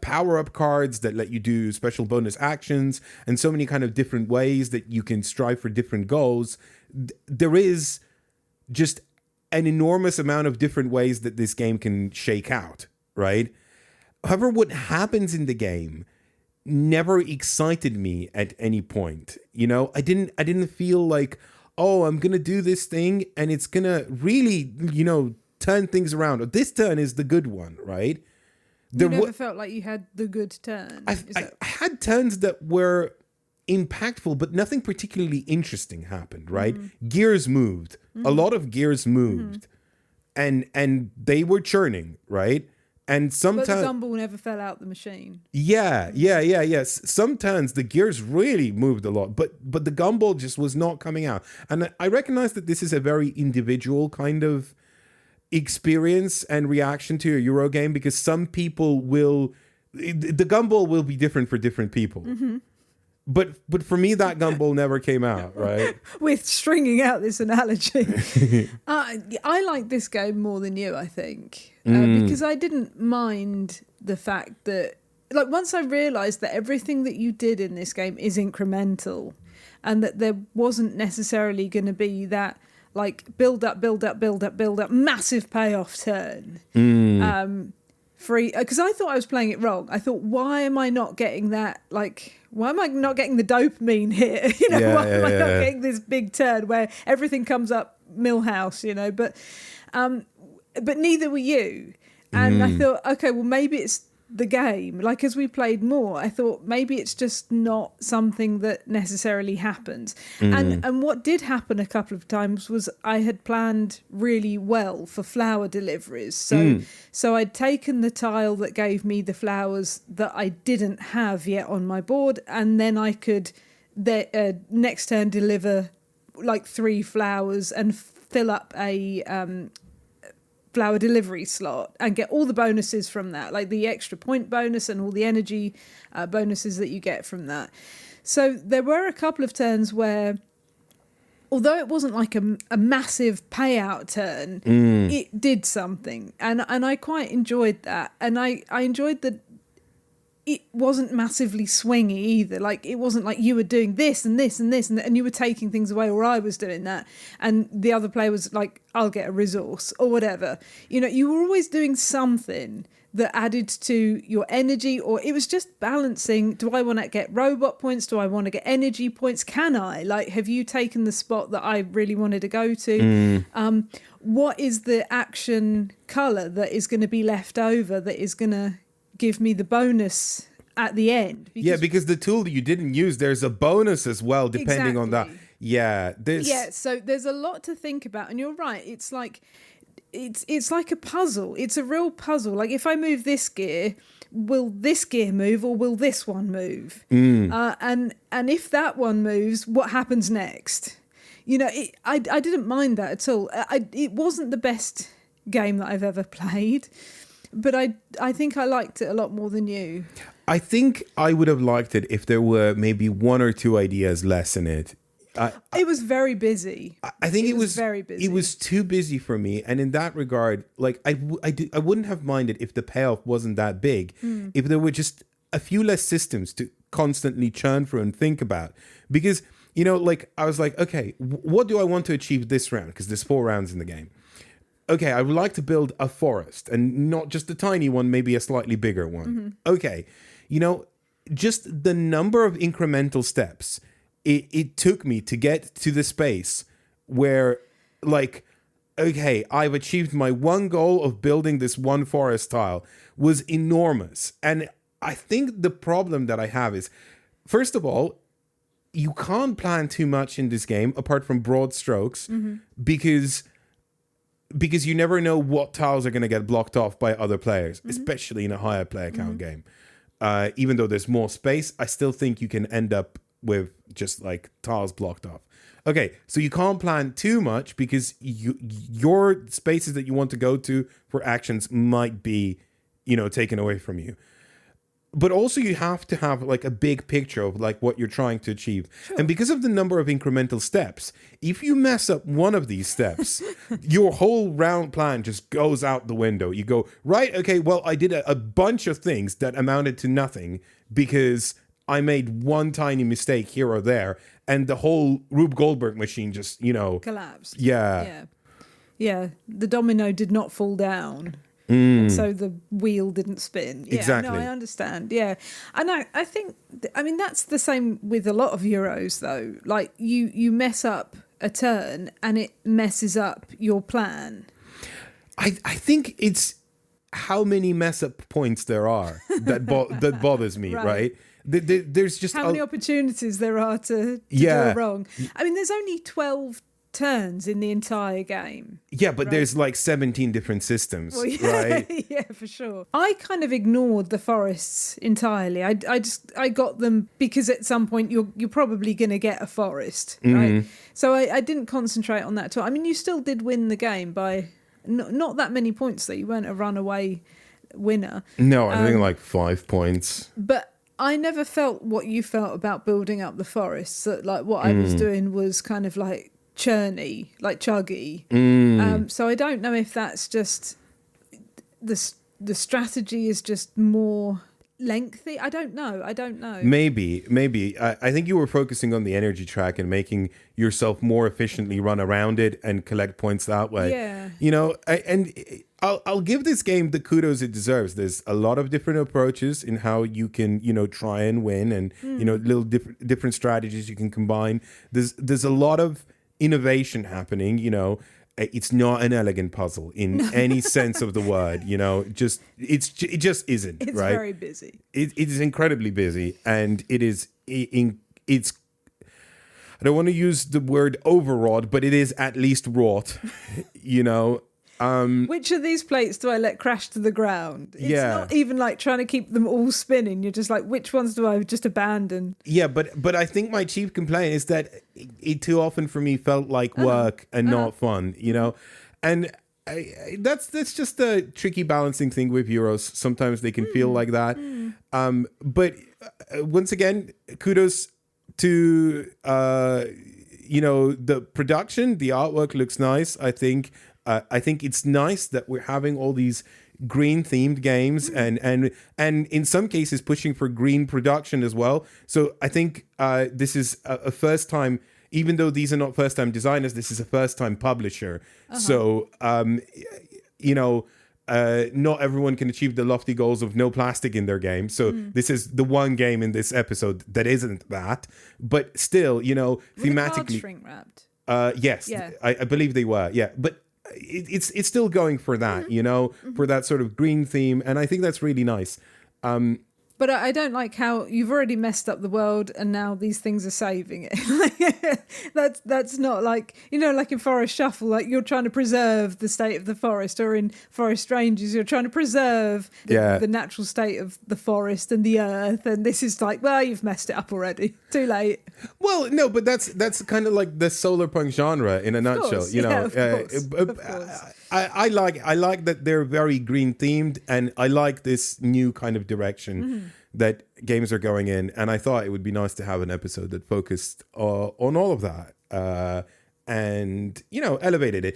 power-up cards that let you do special bonus actions and so many kind of different ways that you can strive for different goals, there is just an enormous amount of different ways that this game can shake out, right? However, what happens in the game never excited me at any point. I didn't feel like, oh, I'm gonna do this thing and it's gonna really, turn things around. Or this turn is the good one, right? You never felt like you had the good turn. I had turns that were impactful, but nothing particularly interesting happened, right? Gears moved. A lot of gears moved. And they were churning, right? And But sometimes, the gumball never fell out the machine. yes. Some turns the gears really moved a lot, but the gumball just was not coming out. And I recognize that this is a very individual kind of experience and reaction to a Euro game, because some people will, the gumball will be different for different people. Mm-hmm. But for me, that gumball never came out, right? With stringing out this analogy. I like this game more than you, I think. Because I didn't mind the fact that, like, once I realised that everything that you did in this game is incremental, and that there wasn't necessarily going to be that, like, build up, massive payoff turn. Free, because I thought I was playing it wrong. I thought, why am I not getting that? Like, why am I not getting the dopamine here? Why am I not getting this big turn where everything comes up Millhouse? But neither were you. And I thought, okay, well, maybe it's the game. Like, as we played more, I thought maybe it's just not something that necessarily happens. And what did happen a couple of times was I had planned really well for flower deliveries. So I'd taken the tile that gave me the flowers that I didn't have yet on my board, and then I could next turn deliver like 3 flowers and fill up a flower delivery slot and get all the bonuses from that, like the extra point bonus and all the energy bonuses that you get from that. So there were a couple of turns where, although it wasn't like a massive payout turn, it did something, and I quite enjoyed that. And I enjoyed that it wasn't massively swingy either. Like, it wasn't like you were doing this and this and this and you were taking things away, or I was doing that and the other player was like, I'll get a resource or whatever. You were always doing something that added to your energy, or it was just balancing. Do I want to get robot points? Do I want to get energy points? Can I? Like, have you taken the spot that I really wanted to go to? What is the action colour that is going to be left over that is going to give me the bonus at the end? Because the tool that you didn't use, there's a bonus as well, depending on that. So there's a lot to think about, and you're right, it's like a puzzle. It's a real puzzle. Like, if I move this gear, will this gear move or will this one move? And if that one moves, what happens next? I didn't mind that at all. It wasn't the best game that I've ever played, but I think I liked it a lot more than you. I think I would have liked it if there were maybe 1 or 2 ideas less in it. It was very busy. I think it was very busy. It was too busy for me, and in that regard, like, I wouldn't have minded if the payoff wasn't that big, if there were just a few less systems to constantly churn through and think about. Because, like, I was like, okay, what do I want to achieve this round? Because there's 4 rounds in the game. Okay, I would like to build a forest, and not just a tiny one, maybe a slightly bigger one. Okay, just the number of incremental steps it took me to get to the space where, like, okay, I've achieved my one goal of building this one forest tile was enormous. And I think the problem that I have is, first of all, you can't plan too much in this game apart from broad strokes, because you never know what tiles are going to get blocked off by other players, especially in a higher player count game. Even though there's more space, I still think you can end up with just like tiles blocked off. Okay, so you can't plan too much because your spaces that you want to go to for actions might be, taken away from you. But also you have to have like a big picture of like what you're trying to achieve. Sure. And because of the number of incremental steps, if you mess up one of these steps, your whole round plan just goes out the window. You go, right, okay, well, I did a bunch of things that amounted to nothing because I made one tiny mistake here or there, and the whole Rube Goldberg machine just, collapsed. Yeah. The domino did not fall down. And so the wheel didn't spin. Yeah, exactly. No, I understand. Yeah. And I think, that's the same with a lot of Euros, though. Like, you mess up a turn and it messes up your plan. I think it's how many mess up points there are that bothers me, right? There's just how many opportunities there are to do it wrong. There's only 12 turns in the entire game. Yeah, but there's like 17 different systems, Well, yeah, right? yeah, for sure. I kind of ignored the forests entirely. I got them because at some point you're probably going to get a forest, right? So I didn't concentrate on that at all. I mean, you still did win the game by not that many points, though. You weren't a runaway winner. No, I think like 5 points. But I never felt what you felt about building up the forests. That like what I was doing was kind of like churny, like chuggy. So I don't know if that's just the strategy is just more lengthy. I don't know. Maybe. I think you were focusing on the energy track and making yourself more efficiently run around it and collect points that way. Yeah. You know, I'll give this game the kudos it deserves. There's a lot of different approaches in how you can, try and win, and little different strategies you can combine. There's a lot of innovation happening. It's not an elegant puzzle in any sense of the word. It just isn't. It's right? very busy. It is incredibly busy, and it's. I don't want to use the word overwrought, but it is at least wrought. Which of these plates do I let crash to the ground? It's Yeah. not even like trying to keep them all spinning. You're just like, which ones do I just abandon? Yeah, but I think my chief complaint is that it too often for me felt like work and not fun, and that's just a tricky balancing thing with Euros. Sometimes they can feel like that. But once again, kudos to the production. The artwork looks nice. I think it's nice that we're having all these green themed games and in some cases pushing for green production as well. So I think this is a first time, even though these are not first time designers, this is a first time publisher. So, not everyone can achieve the lofty goals of no plastic in their game. So this is the one game in this episode that isn't that, but still, thematically. Shrink wrapped. Yes, Yeah. I believe they were. Yeah, but it's still going for that, for that sort of green theme, and I think that's really nice. But I don't like how you've already messed up the world and now these things are saving it. That's not like, like in Forest Shuffle, like you're trying to preserve the state of the forest, or in Forest Rangers, you're trying to preserve the natural state of the forest and the earth. And this is like, well, you've messed it up already. Too late. Well, no, but that's kind of like the solar punk genre in a nutshell. Of course. I like that they're very green themed, and I like this new kind of direction that games are going in. And I thought it would be nice to have an episode that focused on all of that and elevated it.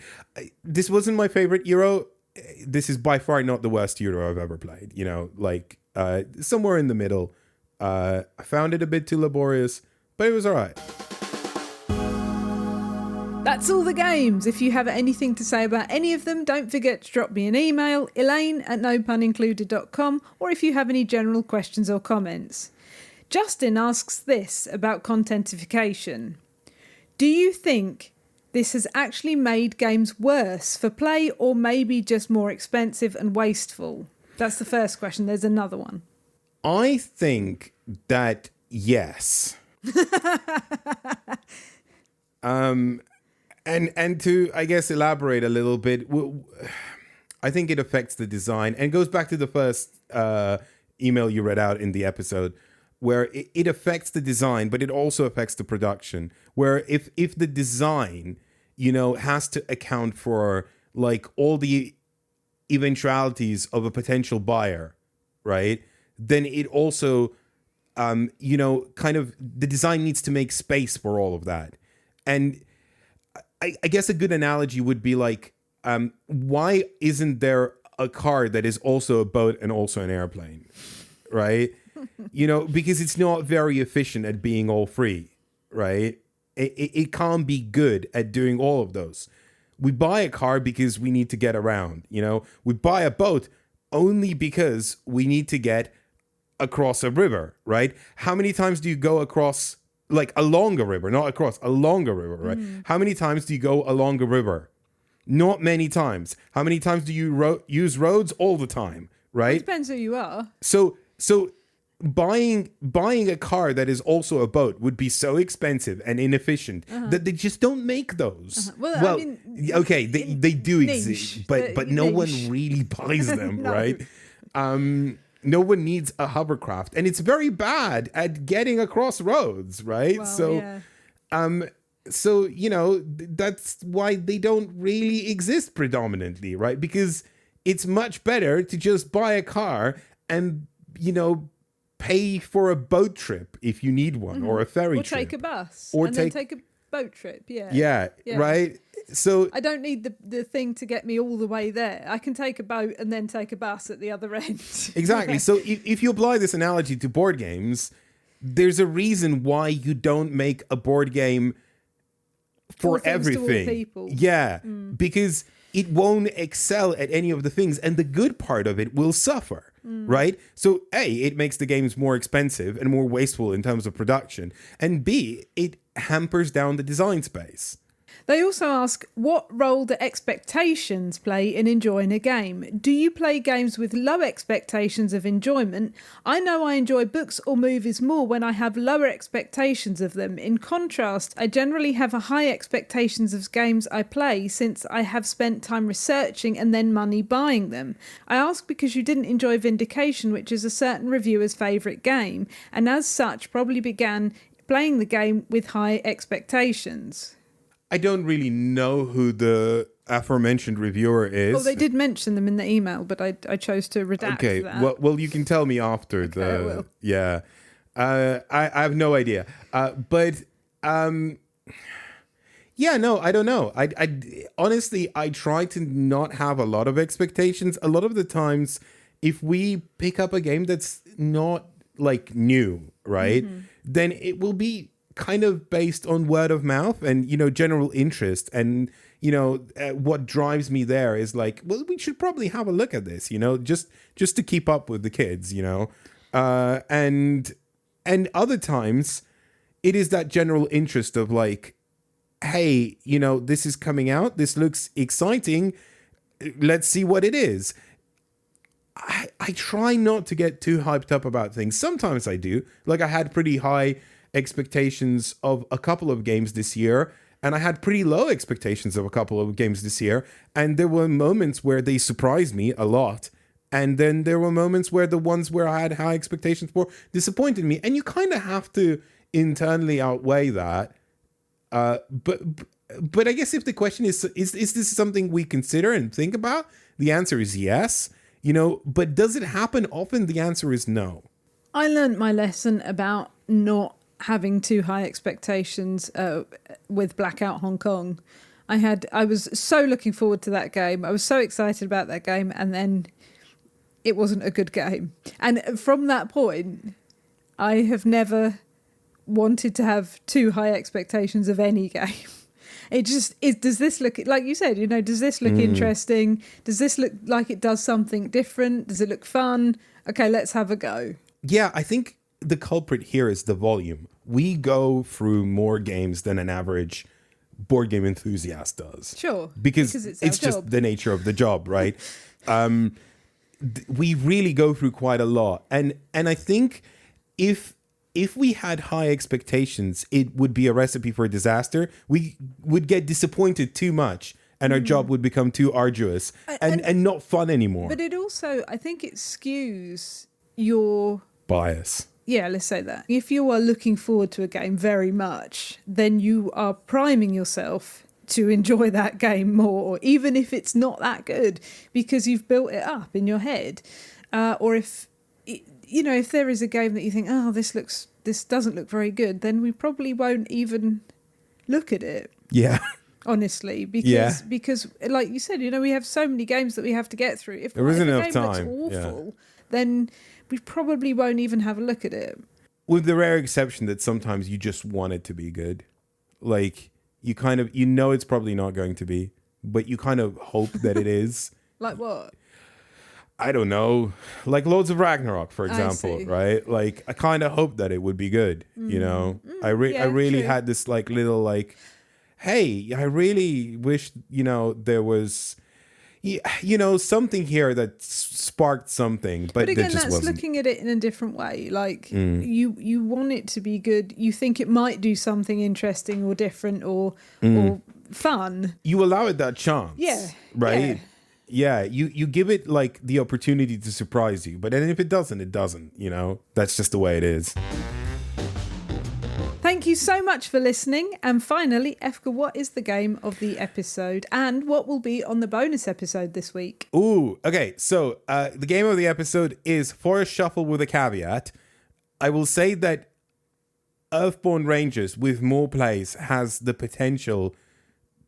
This wasn't my favorite Euro. This is by far not the worst Euro I've ever played. Somewhere in the middle. I found it a bit too laborious, but it was all right. That's all the games. If you have anything to say about any of them, don't forget to drop me an email, elaine@nopunincluded.com, or if you have any general questions or comments. Justin asks this about contentification. Do you think this has actually made games worse for play, or maybe just more expensive and wasteful? That's the first question. There's another one. I think that yes. And to, I guess, elaborate a little bit, I think it affects the design, and goes back to the first email you read out in the episode, where it affects the design, but it also affects the production. Where if the design, has to account for like all the eventualities of a potential buyer, right? Then it also, kind of the design needs to make space for all of that. And I guess a good analogy would be like, why isn't there a car that is also a boat and also an airplane, right? Because it's not very efficient at being all three, right? It can't be good at doing all of those. We buy a car because we need to get around, We buy a boat only because we need to get across a river, right? How many times do you go across, like along a river, not across, along a river, right? How many times do you go along a river? Not many times. How many times do you use roads? All the time, right? It depends who you are. So buying a car that is also a boat would be so expensive and inefficient that they just don't make those. Well, I mean, okay, they do niche, exist, but no one really buys them, No. right? No one needs a hovercraft, and it's very bad at getting across roads, right? Well, So that's why they don't really exist predominantly, right? Because it's much better to just buy a car and pay for a boat trip if you need one, or a ferry or trip, take a bus, or then take a boat trip. yeah, right. So I don't need the thing to get me all the way there. I can take a boat and then take a bus at the other end. exactly. So if you apply this analogy to board games, there's a reason why you don't make a board game for everything. People. Yeah, because it won't excel at any of the things, and the good part of it will suffer, right? So A, it makes the games more expensive and more wasteful in terms of production, and B, it hampers down the design space. They also ask, what role do expectations play in enjoying a game? Do you play games with low expectations of enjoyment? I know I enjoy books or movies more when I have lower expectations of them. In contrast, I generally have a high expectations of games I play since I have spent time researching and then money buying them. I ask because you didn't enjoy Vindication, which is a certain reviewer's favourite game, and as such probably began playing the game with high expectations. I don't really know who the aforementioned reviewer is. Well, they did mention them in the email, but I chose to redact okay, that. well, you can tell me after Okay, I will. Yeah, I have no idea. Yeah, no, I don't know. I honestly, I try to not have a lot of expectations. A lot of the times, if we pick up a game that's not like new, right, then it will be kind of based on word of mouth and general interest, and what drives me there is like, well, we should probably have a look at this, just to keep up with the kids, and other times it is that general interest of like, hey, this is coming out, this looks exciting, let's see what it is. I try not to get too hyped up about things. Sometimes I do. Like I had pretty high expectations of a couple of games this year, and I had pretty low expectations of a couple of games this year, and there were moments where they surprised me a lot, and then there were moments where the ones where I had high expectations for disappointed me, and you kind of have to internally outweigh that. But I guess if the question is this something we consider and think about, the answer is yes, but does it happen often? The answer is no. I learned my lesson about not having too high expectations with Blackout Hong Kong. I was so looking forward to that game. I was so excited about that game, and then it wasn't a good game. And from that point, I have never wanted to have too high expectations of any game. It just is. Does this look, like you said, does this look interesting? Does this look like it does something different? Does it look fun? Okay, let's have a go. Yeah, I think the culprit here is the volume. We go through more games than an average board game enthusiast does. Sure. Because it's just job. the nature of the job, right? We really go through quite a lot. And I think if we had high expectations, it would be a recipe for disaster. We would get disappointed too much, and our job would become too arduous and not fun anymore. But it also, I think it skews your bias. Yeah, let's say that. If you are looking forward to a game very much, then you are priming yourself to enjoy that game more, even if it's not that good, because you've built it up in your head. Or if there is a game that you think, oh, this doesn't look very good, then we probably won't even look at it. Yeah. Honestly, because like you said, we have so many games that we have to get through. If there isn't enough game time. looks awful, then we probably won't even have a look at it. With the rare exception that sometimes you just want it to be good. Like, you kind of, it's probably not going to be, but you kind of hope that it is. Like what? I don't know. Like Lords of Ragnarok, for example, right? Like, I kind of hoped that it would be good, I really had this like little like, hey, I really wish, there was, you know, something here that sparked something, but But again, that just that's wasn't. looking at it in a different way. Like you want it to be good. You think it might do something interesting or different or fun. You allow it that chance. Yeah. Right? Yeah. You give it like the opportunity to surprise you. But then if it doesn't, it doesn't, you know? That's just the way it is. Thank you so much for listening. And finally, Efka, what is the game of the episode and what will be on the bonus episode this week? Ooh, okay. So the game of the episode is Forest Shuffle with a caveat. I will say that Earthborne Rangers with more plays has the potential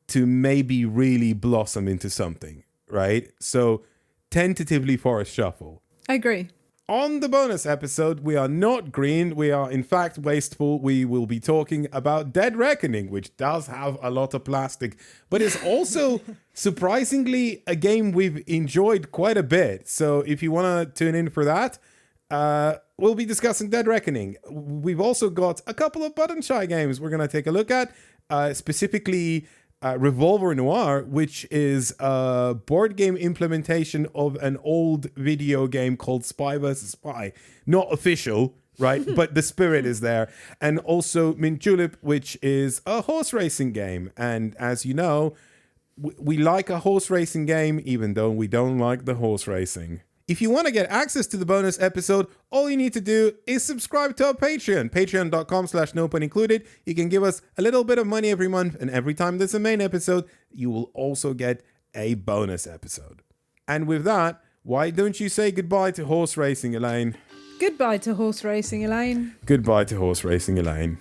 to maybe really blossom into something, right? So tentatively Forest Shuffle. I agree. On the bonus episode, we are not green. We are, in fact, wasteful. We will be talking about Dead Reckoning, which does have a lot of plastic, but is also surprisingly a game we've enjoyed quite a bit. So if you want to tune in for that, we'll be discussing Dead Reckoning. We've also got a couple of Button Shy games we're going to take a look at, specifically Revolver Noir, which is a board game implementation of an old video game called Spy vs. Spy. Not official, right? But the spirit is there. And also Mint Julep, which is a horse racing game. And as you know, we like a horse racing game, even though we don't like the horse racing. If you want to get access to the bonus episode, all you need to do is subscribe to our Patreon, patreon.com/nopunincluded. You can give us a little bit of money every month, and every time there's a main episode, you will also get a bonus episode. And with that, why don't you say goodbye to horse racing, Elaine? Goodbye to horse racing, Elaine. Goodbye to horse racing, Elaine.